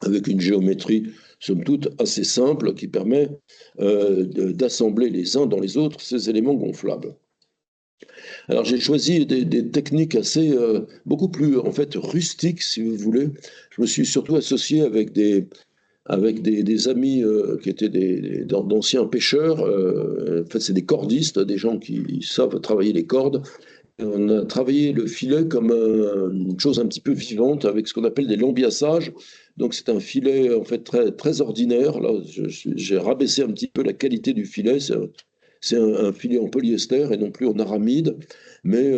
avec une géométrie, somme toute, assez simple, qui permet d'assembler les uns dans les autres ces éléments gonflables. Alors j'ai choisi des techniques assez, beaucoup plus, en fait, rustiques, si vous voulez. Je me suis surtout associé avec des amis qui étaient d'anciens pêcheurs. En fait, c'est des cordistes, des gens qui savent travailler les cordes. Et on a travaillé le filet comme une chose un petit peu vivante avec ce qu'on appelle des lambiassages. Donc c'est un filet en fait très, très ordinaire. Là, j'ai rabaissé un petit peu la qualité du filet. c'est un filet en polyester et non plus en aramide, mais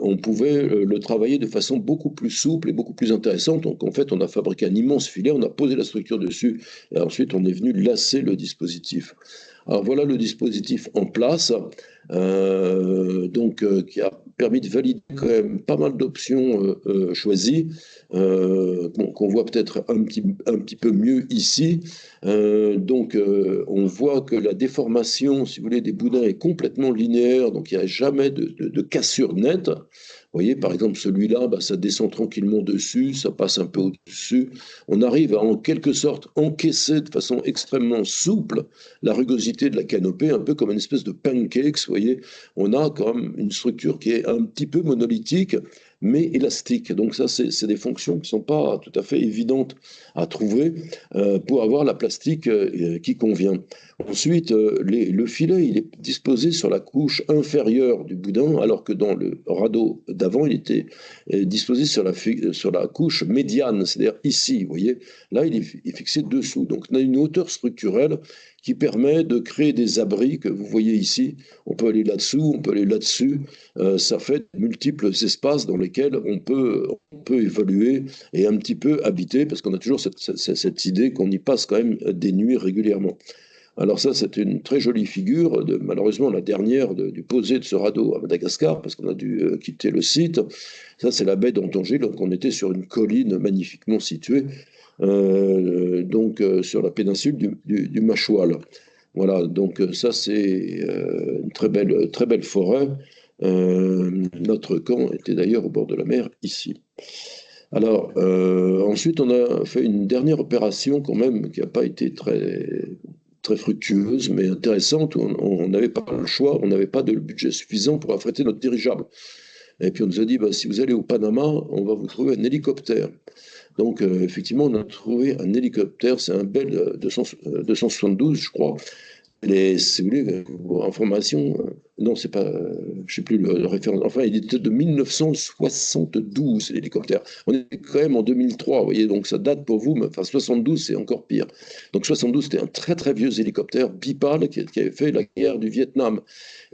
on pouvait le travailler de façon beaucoup plus souple et beaucoup plus intéressante. Donc en fait, on a fabriqué un immense filet, on a posé la structure dessus, et ensuite on est venu lasser le dispositif. Alors voilà le dispositif en place, qui a permis de valider quand même pas mal d'options choisies, qu'on voit peut-être un petit peu mieux ici. On voit que la déformation, si vous voulez, des boudins est complètement linéaire, donc il n'y a jamais de cassure nette. Vous voyez, par exemple, celui-là, bah, ça descend tranquillement dessus, ça passe un peu au-dessus. On arrive à, en quelque sorte, encaisser de façon extrêmement souple la rugosité de la canopée, un peu comme une espèce de pancakes, vous voyez. On a quand même une structure qui est un petit peu monolithique, mais élastique. Donc ça, c'est des fonctions qui ne sont pas tout à fait évidentes à trouver pour avoir la plastique qui convient. Ensuite, le filet, il est disposé sur la couche inférieure du boudin, alors que dans le radeau d'avant, il était disposé sur la couche médiane, c'est-à-dire ici, vous voyez. Là, il est fixé dessous. Donc, on a une hauteur structurelle qui permet de créer des abris que vous voyez ici. On peut aller là-dessous, on peut aller là-dessus. Ça fait multiples espaces dans lesquels on peut évoluer et un petit peu habiter, parce qu'on a toujours cette idée qu'on y passe quand même des nuits régulièrement. Alors ça, c'est une très jolie figure, malheureusement la dernière du posé de ce radeau à Madagascar, parce qu'on a dû quitter le site. Ça, c'est la baie d'Antanger, donc on était sur une colline magnifiquement située, sur la péninsule du Machoal. Voilà, donc ça, c'est une très belle forêt. Notre camp était d'ailleurs au bord de la mer, ici. Alors, ensuite, on a fait une dernière opération quand même qui n'a pas été très fructueuse, mais intéressante. On n'avait pas le choix, on n'avait pas de budget suffisant pour affréter notre dirigeable. Et puis on nous a dit, bah, si vous allez au Panama, on va vous trouver un hélicoptère. Donc effectivement, on a trouvé un hélicoptère, c'est un Bell 272, je crois. Si vous voulez, information, non, c'est pas, je sais plus le référence. Enfin, il était de 1972, l'hélicoptère. On est quand même en 2003, vous voyez, donc ça date pour vous, mais enfin 72, c'est encore pire. Donc 72, c'était un très vieux hélicoptère bipale qui avait fait la guerre du Vietnam.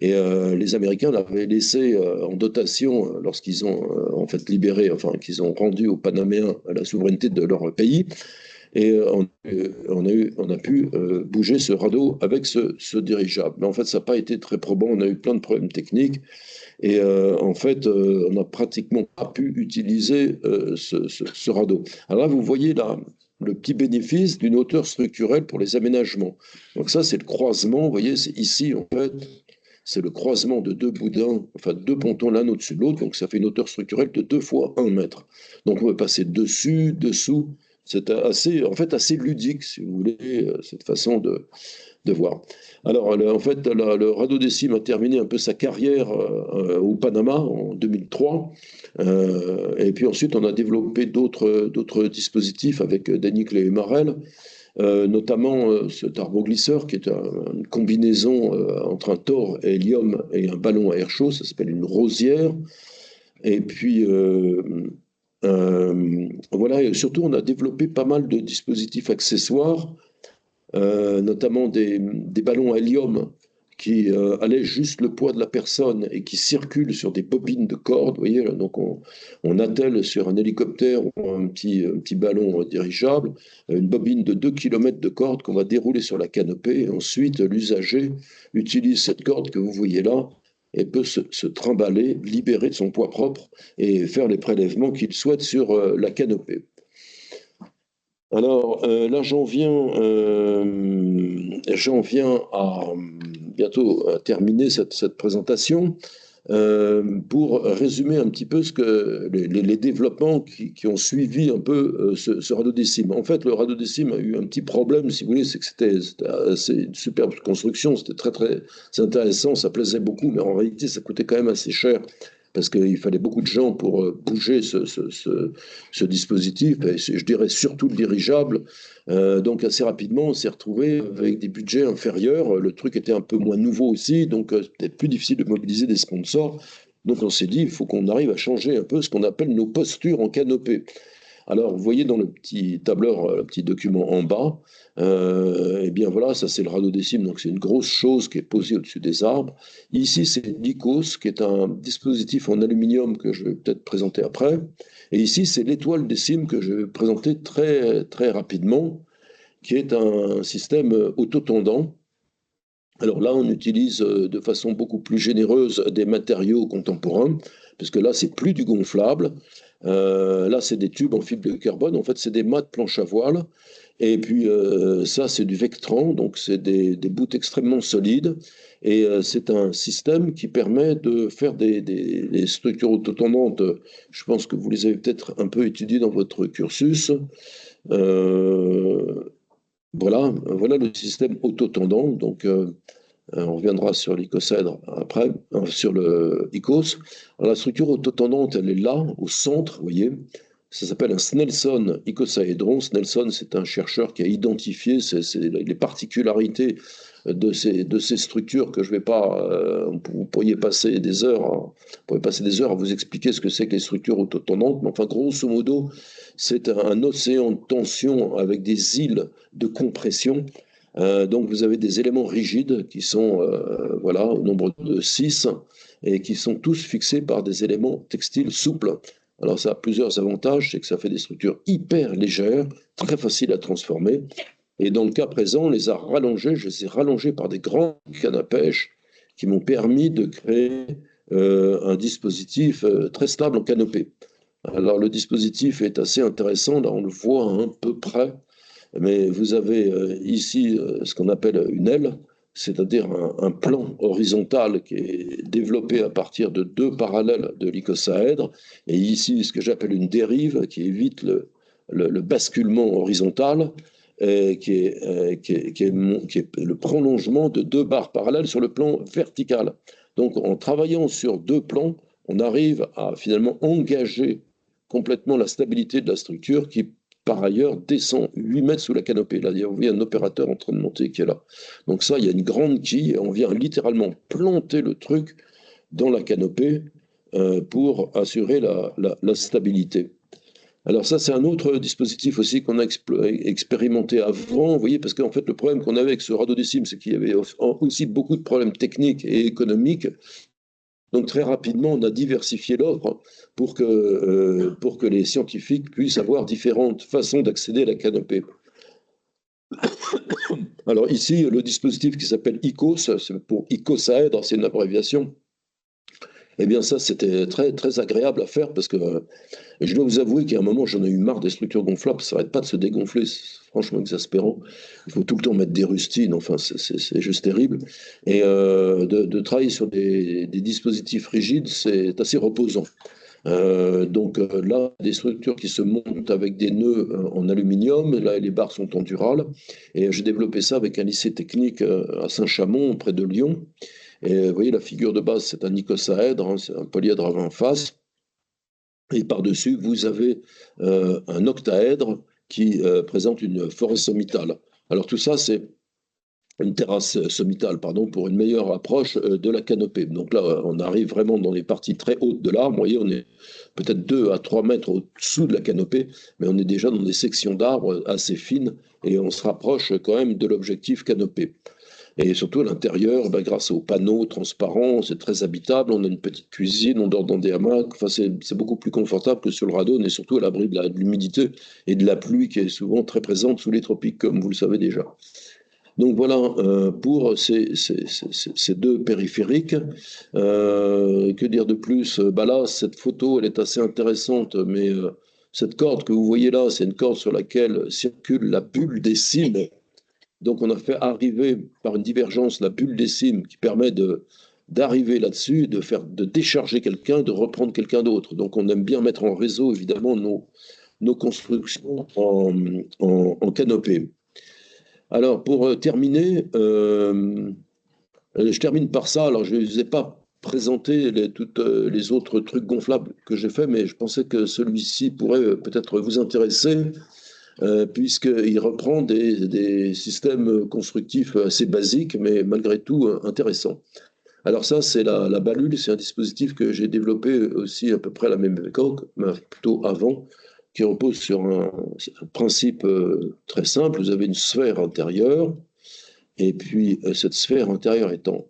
Et les Américains l'avaient laissé en dotation lorsqu'ils ont en fait libéré, enfin qu'ils ont rendu aux Panaméens la souveraineté de leur pays. Et on a pu bouger ce radeau avec ce dirigeable. Mais en fait, ça n'a pas été très probant. On a eu plein de problèmes techniques. Et en fait, on n'a pratiquement pas pu utiliser ce radeau. Alors là, vous voyez là, le petit bénéfice d'une hauteur structurelle pour les aménagements. Donc ça, c'est le croisement. Vous voyez, c'est ici, en fait, c'est le croisement de deux boudins, enfin deux pontons l'un au-dessus de l'autre. Donc ça fait une hauteur structurelle de 2 fois 1 mètre. Donc on peut passer dessus, dessous. C'est en fait assez ludique, si vous voulez, cette façon de voir. Alors, en fait, le radeau Décime a terminé un peu sa carrière au Panama en 2003. Et puis ensuite, on a développé d'autres dispositifs avec Danicle et Marel, notamment ce turboglisseur qui est une combinaison entre un tor à hélium et un ballon à air chaud. Ça s'appelle une rosière. Et puis, voilà, et surtout, on a développé pas mal de dispositifs accessoires, notamment des ballons à hélium qui allègent juste le poids de la personne et qui circulent sur des bobines de corde. Vous voyez, là, donc on attelle sur un hélicoptère ou un petit ballon dirigeable une bobine de 2 km de corde qu'on va dérouler sur la canopée. Et ensuite, l'usager utilise cette corde que vous voyez là et peut se trimballer, libérer de son poids propre et faire les prélèvements qu'il souhaite sur la canopée. Alors là, j'en viens à bientôt à terminer cette présentation pour résumer un petit peu les développements qui ont suivi un peu ce radeau Décime. En fait, le radeau Décime a eu un petit problème, si vous voulez, c'est que c'était assez une superbe construction, c'était très intéressant, ça plaisait beaucoup, mais en réalité, ça coûtait quand même assez cher parce qu'il fallait beaucoup de gens pour bouger ce dispositif, et je dirais surtout le dirigeable. Donc assez rapidement, on s'est retrouvé avec des budgets inférieurs. Le truc était un peu moins nouveau aussi, donc c'était plus difficile de mobiliser des sponsors. Donc on s'est dit, il faut qu'on arrive à changer un peu ce qu'on appelle nos postures en canopée. Alors, vous voyez dans le petit tableur, le petit document en bas, eh bien voilà, ça c'est le radodécime, donc c'est une grosse chose qui est posée au-dessus des arbres. Ici, c'est l'ICOS, qui est un dispositif en aluminium que je vais peut-être présenter après. Et ici, c'est l'étoile décime que je vais présenter très, très rapidement, qui est un système autotendant. Alors là, on utilise de façon beaucoup plus généreuse des matériaux contemporains, parce que là, c'est plus du gonflable. Là, c'est des tubes en fibre de carbone. En fait, c'est des mâts de planche à voile. Et puis, ça, c'est du Vectran, donc c'est des bouts extrêmement solides. Et c'est un système qui permet de faire des structures autotendantes. Je pense que vous les avez peut-être un peu étudiées dans votre cursus. Euh, voilà le système autotendant. Donc, on reviendra sur l'icosèdre après, sur le ICOS. Alors, la structure autotendante, elle est là, au centre, vous voyez. Ça s'appelle un Snelson icosaédron. Snelson, c'est un chercheur qui a identifié les particularités de ces structures que je ne vais pas. Vous pourriez passer des heures, à vous expliquer ce que c'est que les structures autotendantes. Mais enfin, grosso modo, c'est un océan de tension avec des îles de compression. Donc vous avez des éléments rigides qui sont voilà, au nombre de 6 et qui sont tous fixés par des éléments textiles souples. Alors ça a plusieurs avantages, c'est que ça fait des structures hyper légères, très faciles à transformer. Et dans le cas présent, on les a rallongés, je les ai rallongés par des grands cannes à pêche qui m'ont permis de créer un dispositif très stable en canopée. Alors le dispositif est assez intéressant, là on le voit à un peu près. Mais vous avez ici ce qu'on appelle une aile, c'est-à-dire un plan horizontal qui est développé à partir de deux parallèles de l'icosaèdre, et ici ce que j'appelle une dérive qui évite le basculement horizontal, qui est le prolongement de deux barres parallèles sur le plan vertical. Donc en travaillant sur deux plans, on arrive à finalement engager complètement la stabilité de la structure qui par ailleurs, descend 8 mètres sous la canopée. Là, vous voyez un opérateur en train de monter qui est là. Donc ça, il y a une grande quille, et on vient littéralement planter le truc dans la canopée pour assurer la stabilité. Alors ça, c'est un autre dispositif aussi qu'on a expérimenté avant, vous voyez, parce qu'en fait, le problème qu'on avait avec ce radodécime, c'est qu'il y avait aussi beaucoup de problèmes techniques et économiques. Donc très rapidement, on a diversifié l'offre pour que les scientifiques puissent avoir différentes façons d'accéder à la canopée. Alors ici, le dispositif qui s'appelle ICOS, c'est pour icosaèdre, c'est une abréviation. Eh bien ça, c'était très, très agréable à faire parce que je dois vous avouer qu'à un moment, j'en ai eu marre des structures gonflables, ça n'arrête pas de se dégonfler, c'est franchement exaspérant. Il faut tout le temps mettre des rustines, enfin, c'est juste terrible. Et de travailler sur des dispositifs rigides, c'est assez reposant. Donc là, des structures qui se montent avec des nœuds en aluminium, là les barres sont en dural, et j'ai développé ça avec un lycée technique à Saint-Chamond, près de Lyon. Et vous voyez, la figure de base, c'est un icosaèdre, hein, c'est un polyèdre à 20 faces. Et par-dessus, vous avez un octaèdre qui présente une forêt sommitale. Alors tout ça, c'est une terrasse sommitale, pardon, pour une meilleure approche de la canopée. Donc là, on arrive vraiment dans les parties très hautes de l'arbre. Vous voyez, on est peut-être 2 à 3 mètres au-dessous de la canopée, mais on est déjà dans des sections d'arbres assez fines et on se rapproche quand même de l'objectif canopée. Et surtout à l'intérieur, grâce aux panneaux transparents, c'est très habitable. On a une petite cuisine, on dort dans des hamacs. Enfin, c'est beaucoup plus confortable que sur le rado. On est surtout à l'abri de l'humidité et de la pluie qui est souvent très présente sous les tropiques, comme vous le savez déjà. Donc voilà pour ces deux périphériques. Que dire de plus? Là, cette photo, elle est assez intéressante, mais cette corde que vous voyez là, c'est une corde sur laquelle circule la bulle des cimes. Donc on a fait arriver par une divergence la bulle des cimes qui permet d'arriver là-dessus, de décharger quelqu'un, de reprendre quelqu'un d'autre. Donc on aime bien mettre en réseau, évidemment, nos constructions en canopée. Alors, pour terminer, je termine par ça. Alors, je ne vous ai pas présenté toutes les autres trucs gonflables que j'ai fait, mais je pensais que celui-ci pourrait peut-être vous intéresser, puisqu'il reprend des systèmes constructifs assez basiques, mais malgré tout intéressants. Alors ça, c'est la balule, c'est un dispositif que j'ai développé aussi à peu près à la même époque, mais plutôt avant, qui repose sur un principe très simple. Vous avez une sphère intérieure, et puis cette sphère intérieure est en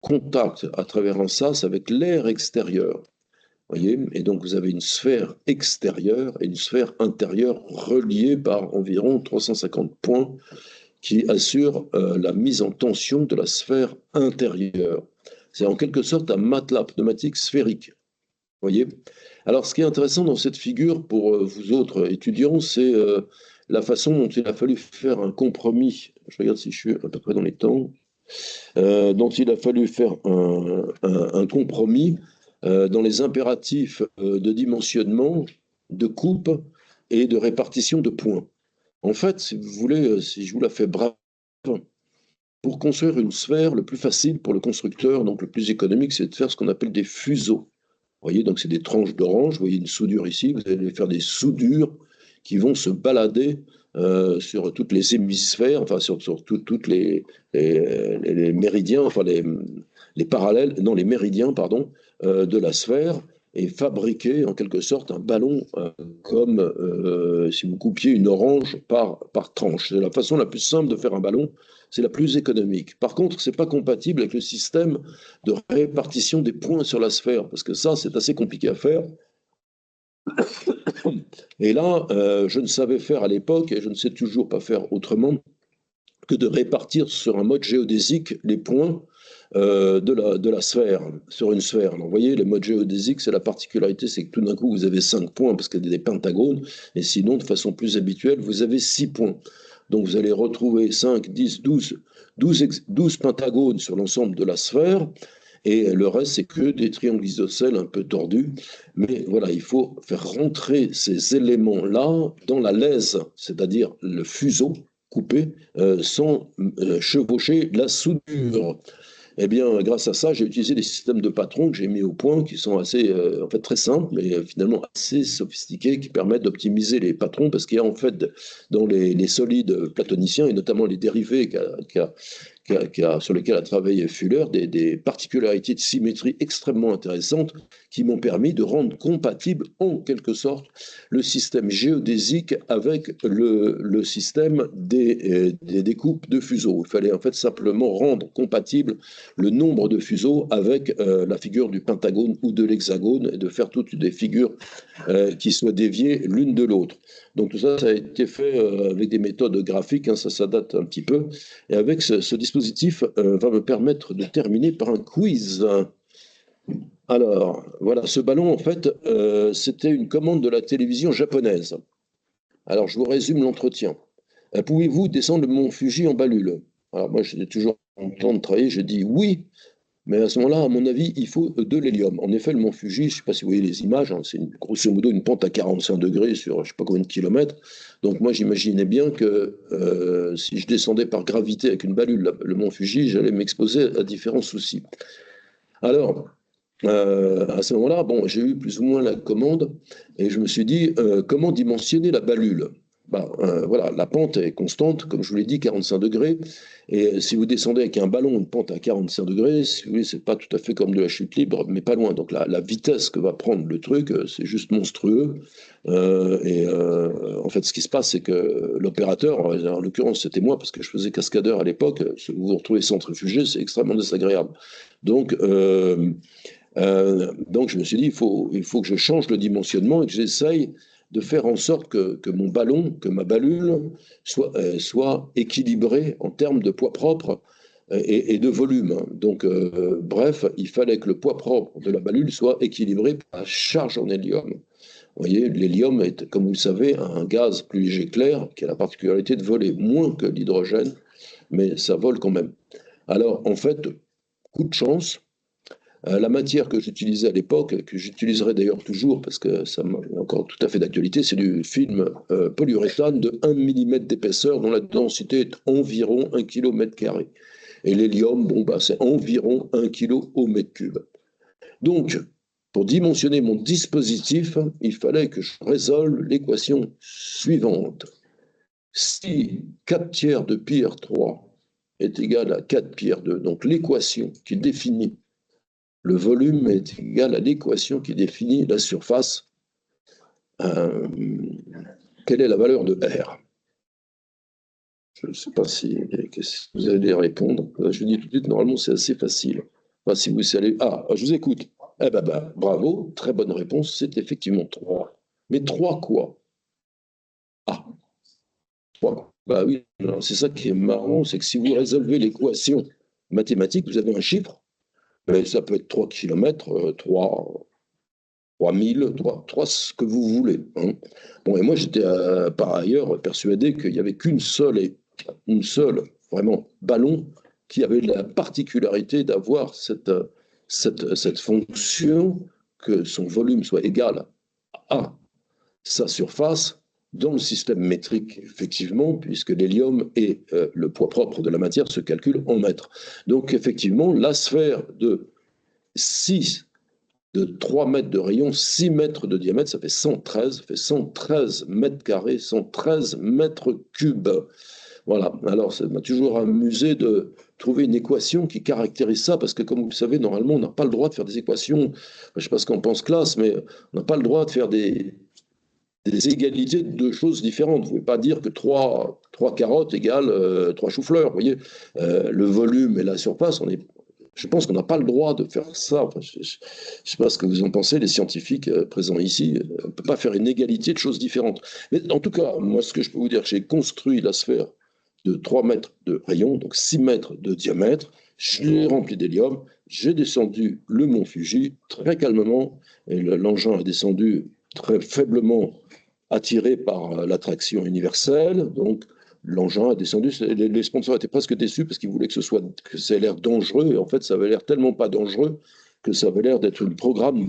contact à travers un sas avec l'air extérieur. Voyez, et donc vous avez une sphère extérieure et une sphère intérieure reliées par environ 350 points qui assurent la mise en tension de la sphère intérieure. C'est en quelque sorte un matelas pneumatique sphérique. Voyez. Alors, ce qui est intéressant dans cette figure pour vous autres étudiants, c'est la façon dont il a fallu faire un compromis. Je regarde si je suis à peu près dans les temps. Dont il a fallu faire un compromis dans les impératifs de dimensionnement, de coupe et de répartition de points. En fait, si vous voulez, si je vous la fais brève, pour construire une sphère, le plus facile pour le constructeur, donc le plus économique, c'est de faire ce qu'on appelle des fuseaux. Vous voyez, donc c'est des tranches d'orange, vous voyez une soudure ici, vous allez faire des soudures qui vont se balader sur toutes les hémisphères, enfin sur toutes les méridiens, enfin les parallèles, non les méridiens, pardon, de la sphère, et fabriquer en quelque sorte un ballon comme si vous coupiez une orange par tranche. C'est la façon la plus simple de faire un ballon, c'est la plus économique. Par contre, ce n'est pas compatible avec le système de répartition des points sur la sphère, parce que ça, c'est assez compliqué à faire. Et là, je ne savais faire à l'époque, et je ne sais toujours pas faire autrement, que de répartir sur un mode géodésique les points de la sphère, sur une sphère. Alors, vous voyez, le mode géodésique, c'est la particularité, c'est que tout d'un coup, vous avez 5 points, parce qu'il y a des pentagones, et sinon, de façon plus habituelle, vous avez 6 points. Donc, vous allez retrouver 5, 10, 12 pentagones sur l'ensemble de la sphère, et le reste, c'est que des triangles isocèles un peu tordus. Mais voilà, il faut faire rentrer ces éléments-là dans la lèse, c'est-à-dire le fuseau coupé, sans chevaucher la soudure. Eh bien, grâce à ça, j'ai utilisé des systèmes de patrons que j'ai mis au point, qui sont assez, en fait, très simples, mais finalement assez sophistiqués, qui permettent d'optimiser les patrons, parce qu'il y a en fait dans les solides platoniciens, et notamment les dérivés sur lesquels a travaillé Fuller, des particularités de symétrie extrêmement intéressantes qui m'ont permis de rendre compatible en quelque sorte le système géodésique avec le système des découpes de fuseaux. Il fallait en fait simplement rendre compatible le nombre de fuseaux avec la figure du pentagone ou de l'hexagone et de faire toutes des figures qui soient déviées l'une de l'autre. Donc tout ça, ça a été fait avec des méthodes graphiques, hein, ça date un petit peu. Et avec ce dispositif va me permettre de terminer par un quiz. Alors, voilà, ce ballon, en fait, c'était une commande de la télévision japonaise. Alors, je vous résume l'entretien. Pouvez-vous descendre le mont Fuji en balule? Alors, moi, j'étais toujours en train de travailler, je dis oui. Mais à ce moment-là, à mon avis, il faut de l'hélium. En effet, le mont Fuji, je ne sais pas si vous voyez les images, hein, c'est grosso modo une pente à 45 degrés sur je ne sais pas combien de kilomètres. Donc moi, j'imaginais bien que si je descendais par gravité avec une balule le mont Fuji, j'allais m'exposer à différents soucis. Alors, à ce moment-là, bon, j'ai eu plus ou moins la commande et je me suis dit, comment dimensionner la balule? Voilà, la pente est constante, comme je vous l'ai dit, 45 degrés. Et si vous descendez avec un ballon, une pente à 45 degrés, si vous voulez, c'est pas tout à fait comme de la chute libre, mais pas loin. Donc la vitesse que va prendre le truc, c'est juste monstrueux. En fait, ce qui se passe, c'est que l'opérateur, en l'occurrence, c'était moi, parce que je faisais cascadeur à l'époque, vous vous retrouvez centrifugé, c'est extrêmement désagréable. Donc, je me suis dit, il faut que je change le dimensionnement et que j'essaye de faire en sorte que mon ballon, que ma balule soit équilibrée en termes de poids propre et de volume. Donc, bref, il fallait que le poids propre de la balule soit équilibré par la charge en hélium. Vous voyez, l'hélium est, comme vous le savez, un gaz plus léger que l'air qui a la particularité de voler moins que l'hydrogène, mais ça vole quand même. Alors, en fait, coup de chance, la matière que j'utilisais à l'époque, que j'utiliserai d'ailleurs toujours parce que ça est encore tout à fait d'actualité, c'est du film polyuréthane de 1 mm d'épaisseur dont la densité est environ 1 km². Et l'hélium, bon, c'est environ 1 kg au mètre cube. Donc, pour dimensionner mon dispositif, il fallait que je résolve l'équation suivante. Si 4 tiers de pi R3 est égal à 4 pi R2, donc l'équation qui définit le volume est égal à l'équation qui définit la surface quelle est la valeur de R? Je ne sais pas si vous allez répondre. Je vous dis tout de suite, normalement, c'est assez facile. Enfin, si vous savez... Ah, je vous écoute. Eh ben, bravo, très bonne réponse, c'est effectivement 3. Mais 3 quoi? Ah, 3. Bah oui, c'est ça qui est marrant, c'est que si vous résolvez l'équation mathématique, vous avez un chiffre, mais ça peut être 3 km, 3, 3000, 3, ce que vous voulez. Hein. Bon, et moi, j'étais par ailleurs persuadé qu'il n'y avait qu'une seule, une seule, vraiment, ballon qui avait la particularité d'avoir cette fonction que son volume soit égal à sa surface dans le système métrique, effectivement, puisque l'hélium et le poids propre de la matière se calculent en mètres. Donc, effectivement, la sphère de 3 mètres de rayon, 6 mètres de diamètre, ça fait 113 mètres carrés, 113 mètres cubes. Voilà, alors ça m'a toujours amusé de trouver une équation qui caractérise ça, parce que comme vous le savez, normalement, on n'a pas le droit de faire des équations, je ne sais pas ce qu'en pense classe, mais on n'a pas le droit de faire des égalités de deux choses différentes. Vous ne pouvez pas dire que 3 carottes égale 3 choux-fleurs, vous voyez. Le volume et la surface, je pense qu'on n'a pas le droit de faire ça. Enfin, je ne sais pas ce que vous en pensez, les scientifiques présents ici. On ne peut pas faire une égalité de choses différentes. Mais en tout cas, moi, ce que je peux vous dire, j'ai construit la sphère de 3 mètres de rayon, donc 6 mètres de diamètre. Je l'ai rempli d'hélium. J'ai descendu le mont Fuji très calmement. Et l'engin a descendu très faiblement attiré par l'attraction universelle. Donc, l'engin a descendu. Les sponsors étaient presque déçus parce qu'ils voulaient que ça ait l'air dangereux. Et en fait, ça avait l'air tellement pas dangereux que ça avait l'air d'être un programme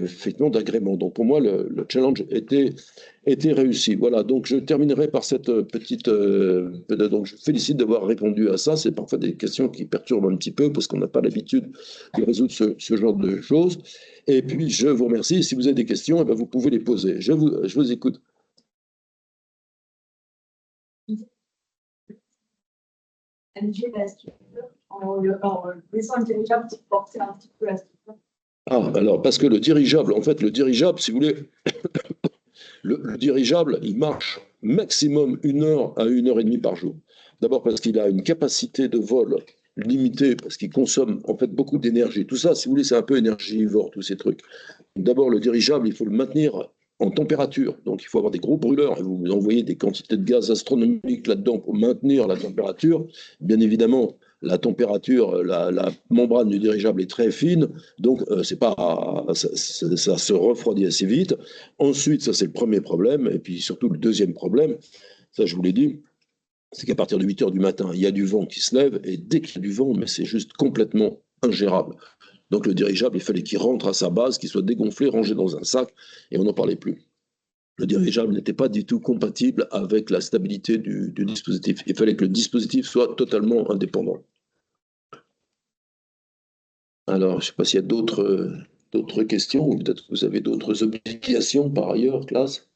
effectivement d'agrément. Donc, pour moi, le challenge était réussi. Voilà. Donc, je terminerai par cette petite. Donc, je félicite d'avoir répondu à ça. C'est parfois des questions qui perturbent un petit peu parce qu'on n'a pas l'habitude de résoudre ce genre de choses. Et puis, je vous remercie. Si vous avez des questions, eh bien, vous pouvez les poser. Je vous écoute. En laissant le dirigeable porter un petit peu la structure. Ah, alors, parce que le dirigeable, en fait, le dirigeable, si vous voulez, le dirigeable, il marche maximum 1 heure à 1 heure et demie par jour. D'abord parce qu'il a une capacité de vol limitée, parce qu'il consomme en fait beaucoup d'énergie. Tout ça, si vous voulez, c'est un peu énergivore, tous ces trucs. D'abord, le dirigeable, il faut le maintenir en température. Donc, il faut avoir des gros brûleurs et vous envoyez des quantités de gaz astronomiques là-dedans pour maintenir la température. Bien évidemment, la température, la membrane du dirigeable est très fine, donc c'est pas, ça se refroidit assez vite. Ensuite, ça c'est le premier problème, et puis surtout le deuxième problème, ça je vous l'ai dit, c'est qu'à partir de 8 heures du matin, il y a du vent qui se lève, et dès qu'il y a du vent, mais c'est juste complètement ingérable. Donc le dirigeable, il fallait qu'il rentre à sa base, qu'il soit dégonflé, rangé dans un sac, et on n'en parlait plus. Le dirigeable n'était pas du tout compatible avec la stabilité du dispositif. Il fallait que le dispositif soit totalement indépendant. Alors, je ne sais pas s'il y a d'autres questions, ou peut-être que vous avez d'autres obligations par ailleurs, classe.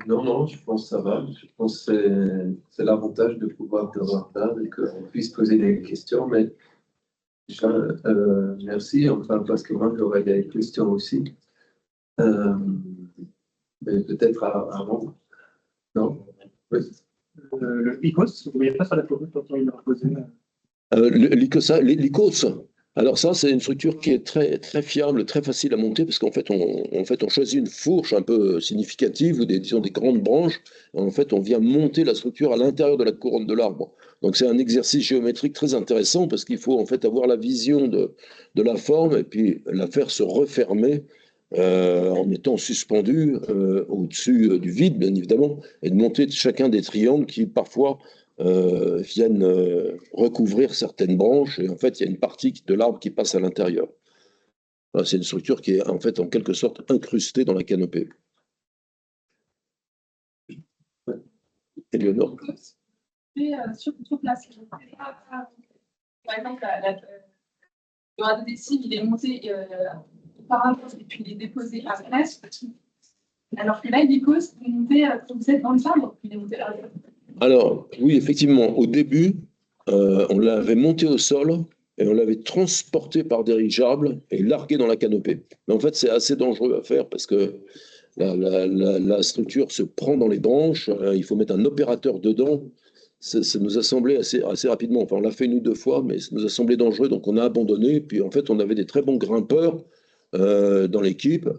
Non, je pense que ça va. Je pense que c'est l'avantage de pouvoir te voir là et qu'on puisse poser des questions. Mais déjà, merci, enfin, parce que moi, j'aurais des questions aussi. Mais peut-être avant. Non? Oui. Le ICOS, vous ne voyez pas sur la photo quand il l'a posé. L'ICOS, alors ça, c'est une structure qui est très, très fiable, très facile à monter, parce qu'en fait, on choisit une fourche un peu significative, ou disons des grandes branches, et en fait, on vient monter la structure à l'intérieur de la couronne de l'arbre. Donc c'est un exercice géométrique très intéressant, parce qu'il faut en fait avoir la vision de la forme, et puis la faire se refermer en étant suspendu au-dessus du vide, bien évidemment, et de monter chacun des triangles qui, parfois, viennent recouvrir certaines branches, et en fait, il y a une partie de l'arbre qui passe à l'intérieur. Voilà, c'est une structure qui est en fait, en quelque sorte, incrustée dans la canopée. Éléonore. Sur place. Par exemple, le radodécime, il est monté auparavant et puis il est déposé à Brest. Alors que là, l'ICOS, vous êtes dans le arbre, il est monté à Brest. Alors, oui, effectivement, au début, on l'avait monté au sol et on l'avait transporté par dirigeable et largué dans la canopée. Mais en fait, c'est assez dangereux à faire parce que la structure se prend dans les branches, il faut mettre un opérateur dedans. Ça nous a semblé assez rapidement. Enfin, on l'a fait une ou deux fois, mais ça nous a semblé dangereux, donc on a abandonné. Puis en fait, on avait des très bons grimpeurs dans l'équipe.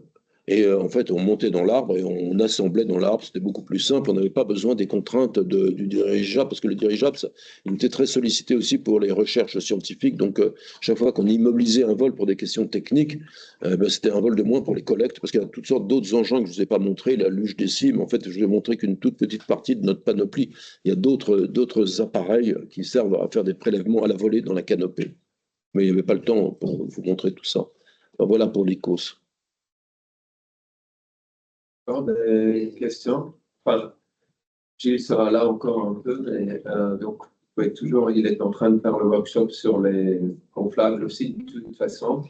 Et en fait, on montait dans l'arbre et on assemblait dans l'arbre. C'était beaucoup plus simple. On n'avait pas besoin des contraintes du dirigeable, parce que le dirigeable, il était très sollicité aussi pour les recherches scientifiques. Donc, chaque fois qu'on immobilisait un vol pour des questions techniques, ben, c'était un vol de moins pour les collectes, parce qu'il y a toutes sortes d'autres engins que je ne vous ai pas montrés, la luge des cimes. En fait, je vous ai montré qu'une toute petite partie de notre panoplie. Il y a d'autres appareils qui servent à faire des prélèvements à la volée dans la canopée. Mais il n'y avait pas le temps pour vous montrer tout ça. Alors, voilà pour l'ICOS. Encore des questions? Enfin, Gilles sera là encore un peu, mais donc vous pouvez toujours, il est en train de faire le workshop sur les gonflables aussi, de toute façon.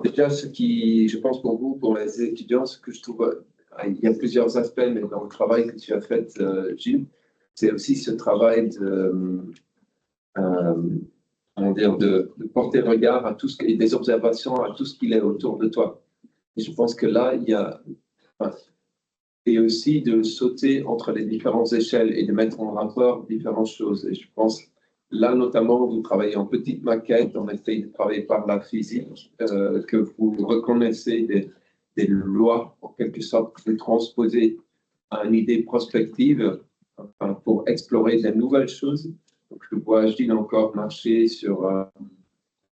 Déjà, ce qui, je pense pour vous, pour les étudiants, ce que je trouve, il y a plusieurs aspects, mais dans le travail que tu as fait, Gilles, c'est aussi ce travail comment dire, de porter regard à tout ce et des observations à tout ce qu'il est autour de toi. Et je pense que là, il y a, enfin, et aussi de sauter entre les différentes échelles et de mettre en rapport différentes choses. Et je pense, là notamment, vous travaillez en petite maquette, on essaye de travailler par la physique, que vous reconnaissez des lois, en quelque sorte, que vous transposez à une idée prospective, enfin, pour explorer de nouvelles choses. Donc, je vois Gilles encore marcher sur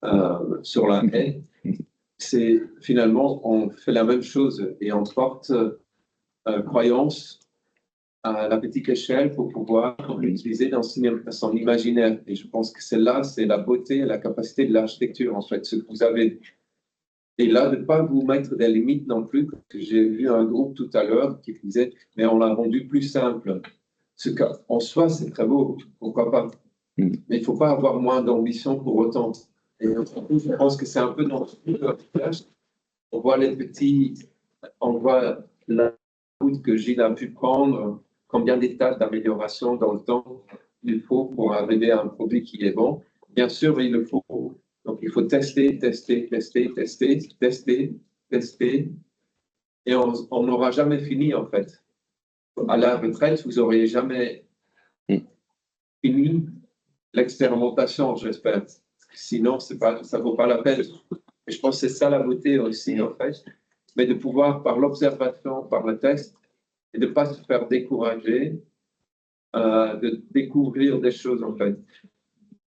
la haie. C'est finalement, on fait la même chose et on porte croyance à la petite échelle pour pouvoir l'utiliser dans son imaginaire. Et je pense que c'est la beauté et la capacité de l'architecture, en fait, ce que vous avez. Et là, de ne pas vous mettre des limites non plus, parce que j'ai vu un groupe tout à l'heure qui disait, mais on l'a rendu plus simple. Ce qu'en soi, c'est très beau, pourquoi pas. Mais il ne faut pas avoir moins d'ambition pour autant. Et je pense que c'est un peu dans le village. On voit les petits, on voit la route que Gilles a pu prendre, combien d'étapes d'amélioration dans le temps il faut pour arriver à un produit qui est bon. Bien sûr, il le faut. Donc, il faut tester, tester, tester, tester, tester, tester. Et on n'aura jamais fini, en fait. À la retraite, vous n'auriez jamais fini l'expérimentation, j'espère. Sinon, ça ne vaut pas la peine. Et je pense que c'est ça la beauté aussi, en fait. Mais de pouvoir, par l'observation, par le test, et de ne pas se faire décourager, de découvrir des choses, en fait.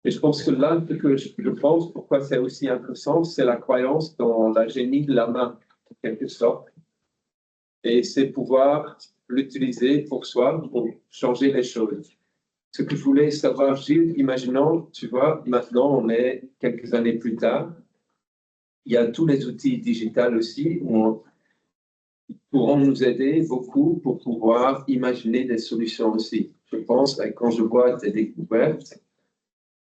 Et je pense que là, ce que je pense, pourquoi c'est aussi intéressant, c'est la croyance dans la génie de la main, en quelque sorte. Et c'est pouvoir l'utiliser pour soi, pour changer les choses. Ce que je voulais savoir, Gilles, imaginons, tu vois, maintenant on est quelques années plus tard, il y a tous les outils digitaux aussi qui pourront nous aider beaucoup pour pouvoir imaginer des solutions aussi. Je pense, quand je vois des découvertes,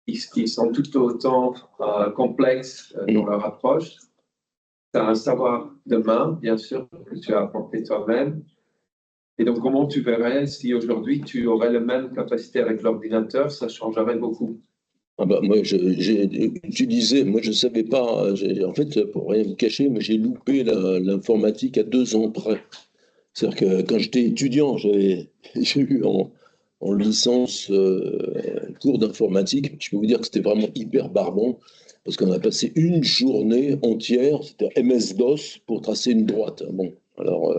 qui sont tout autant complexes dans leur approche, tu as un savoir de main, bien sûr, que tu as apporté toi-même. Et donc, comment tu verrais si aujourd'hui tu aurais la même capacité avec l'ordinateur, ça changerait beaucoup? Ah bah, moi, j'ai utilisé, moi je ne savais pas, en fait, pour rien vous cacher, mais j'ai loupé l'informatique à 2 ans près. C'est-à-dire que quand j'étais étudiant, j'ai eu en licence cours d'informatique. Je peux vous dire que c'était vraiment hyper barbant, parce qu'on a passé une journée entière, c'était MS-DOS, pour tracer une droite. Bon, alors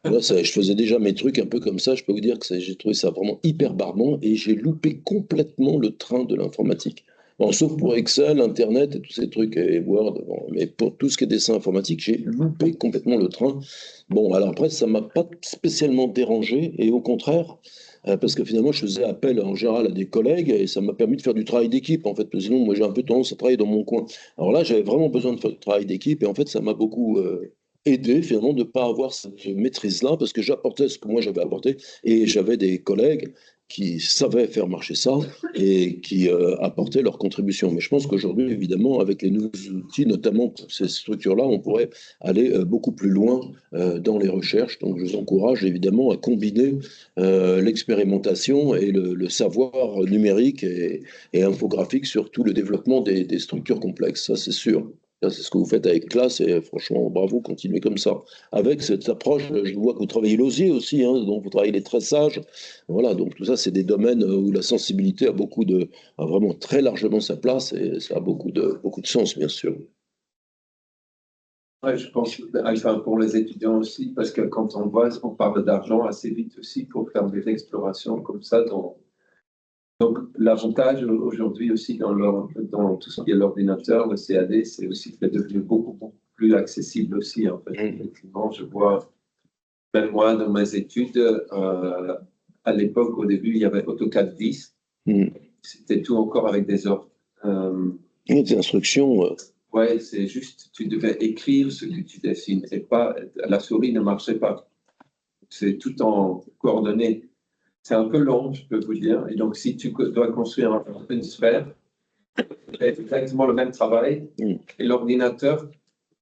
là, je faisais déjà mes trucs un peu comme ça. Je peux vous dire que j'ai trouvé ça vraiment hyper barbant et j'ai loupé complètement le train de l'informatique. Bon, sauf pour Excel, Internet et tous ces trucs et Word. Bon, mais pour tout ce qui est dessin informatique, j'ai loupé complètement le train. Bon, alors après, ça m'a pas spécialement dérangé et au contraire, parce que finalement, je faisais appel en général à des collègues et ça m'a permis de faire du travail d'équipe en fait. Parce que sinon, moi, j'ai un peu tendance à travailler dans mon coin. Alors là, j'avais vraiment besoin de faire du travail d'équipe et en fait, ça m'a beaucoup aider finalement de ne pas avoir cette maîtrise-là parce que j'apportais ce que moi j'avais apporté et j'avais des collègues qui savaient faire marcher ça et qui apportaient leur contribution. Mais je pense qu'aujourd'hui, évidemment, avec les nouveaux outils, notamment pour ces structures-là, on pourrait aller beaucoup plus loin dans les recherches. Donc je vous encourage évidemment à combiner l'expérimentation et le savoir numérique et infographique sur tout le développement des structures complexes, ça c'est sûr. C'est ce que vous faites avec classe et franchement, bravo, continuez comme ça. Avec cette approche, je vois que vous travaillez l'osier aussi, hein, donc vous travaillez les tressages. Voilà, donc tout ça, c'est des domaines où la sensibilité a vraiment très largement sa place et ça a beaucoup de sens, bien sûr. Ouais, je pense, enfin, pour les étudiants aussi, parce que quand on voit, on parle d'argent assez vite aussi pour faire des explorations comme ça. Donc, l'avantage aujourd'hui aussi dans tout ce qui est l'ordinateur, le CAD, c'est aussi que c'est devenu beaucoup plus accessible aussi, en fait. Effectivement, je vois, même moi, dans mes études, à l'époque, au début, il y avait AutoCAD 10. C'était tout encore avec des ordres. Des instructions. Ouais, c'est juste, tu devais écrire ce que tu dessines et pas, la souris ne marchait pas. C'est tout en coordonnées. C'est un peu long, je peux vous dire. Et donc, si tu dois construire une sphère, c'est exactement le même travail. Et l'ordinateur,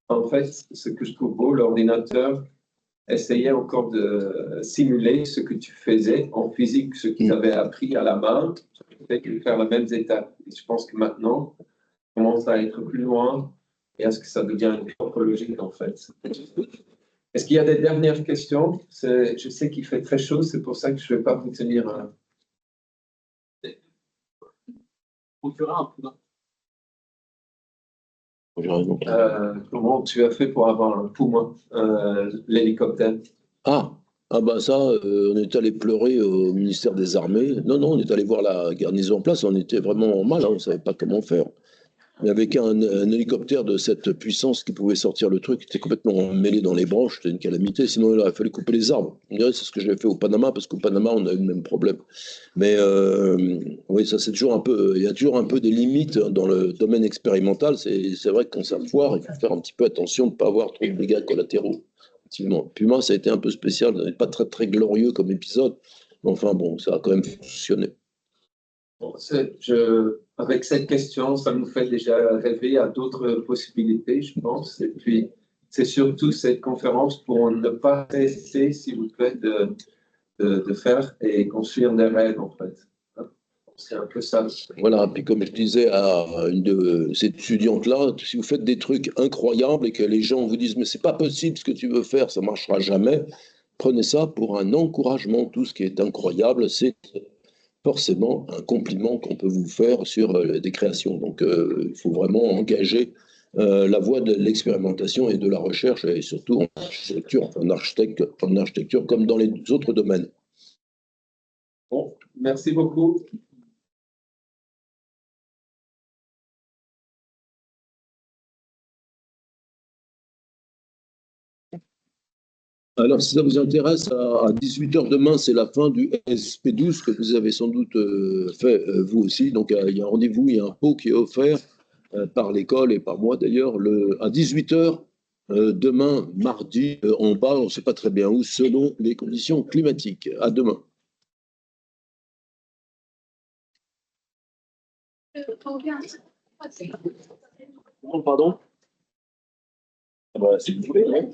en fait, ce que je trouve beau, l'ordinateur essayait encore de simuler ce que tu faisais en physique, ce que tu avais appris à la main, fait que faire les mêmes étapes. Et je pense que maintenant, commence à être plus loin et à ce que ça devient une propre logique en fait. Est-ce qu'il y a des dernières questions? Je sais qu'il fait très chaud, c'est pour ça que je ne vais pas vous tenir. Comment tu as fait pour avoir un poumon, l'hélicoptère? Ah bah ça, on est allé pleurer au ministère des Armées. Non, on est allé voir la garnison en place, on était vraiment mal, hein, on ne savait pas comment faire. Mais avec un hélicoptère de cette puissance qui pouvait sortir le truc, qui était complètement mêlé dans les branches, c'était une calamité. Sinon, il aurait fallu couper les arbres. On dirait c'est ce que j'ai fait au Panama, parce qu'au Panama, on a eu le même problème. Mais oui, ça c'est toujours un peu. Il y a toujours un peu des limites dans le domaine expérimental. C'est vrai que quand ça foire, il faut faire un petit peu attention de ne pas avoir trop de dégâts collatéraux. Effectivement. Puis moi, ça a été un peu spécial, pas très très glorieux comme épisode. Mais enfin bon, ça a quand même fonctionné. Bon, avec cette question, ça nous fait déjà rêver à d'autres possibilités, je pense. Et puis, c'est surtout cette conférence pour ne pas cesser, s'il vous plaît, de faire et construire des rêves, en fait. C'est un peu ça. Voilà, puis comme je disais à une de ces étudiantes-là, si vous faites des trucs incroyables et que les gens vous disent « mais c'est pas possible ce que tu veux faire, ça marchera jamais », prenez ça pour un encouragement. Tout ce qui est incroyable, c'est forcément un compliment qu'on peut vous faire sur des créations. Donc il faut vraiment engager la voie de l'expérimentation et de la recherche, et surtout en architecture comme dans les autres domaines. Bon, merci beaucoup. Alors, si ça vous intéresse, à 18h demain, c'est la fin du SP12 que vous avez sans doute fait vous aussi. Donc, il y a un rendez-vous, il y a un pot qui est offert par l'école et par moi d'ailleurs, à 18h demain, mardi, en bas, on ne sait pas très bien où, selon les conditions climatiques. À demain. Pardon? Ah bah, si vous voulez, hein.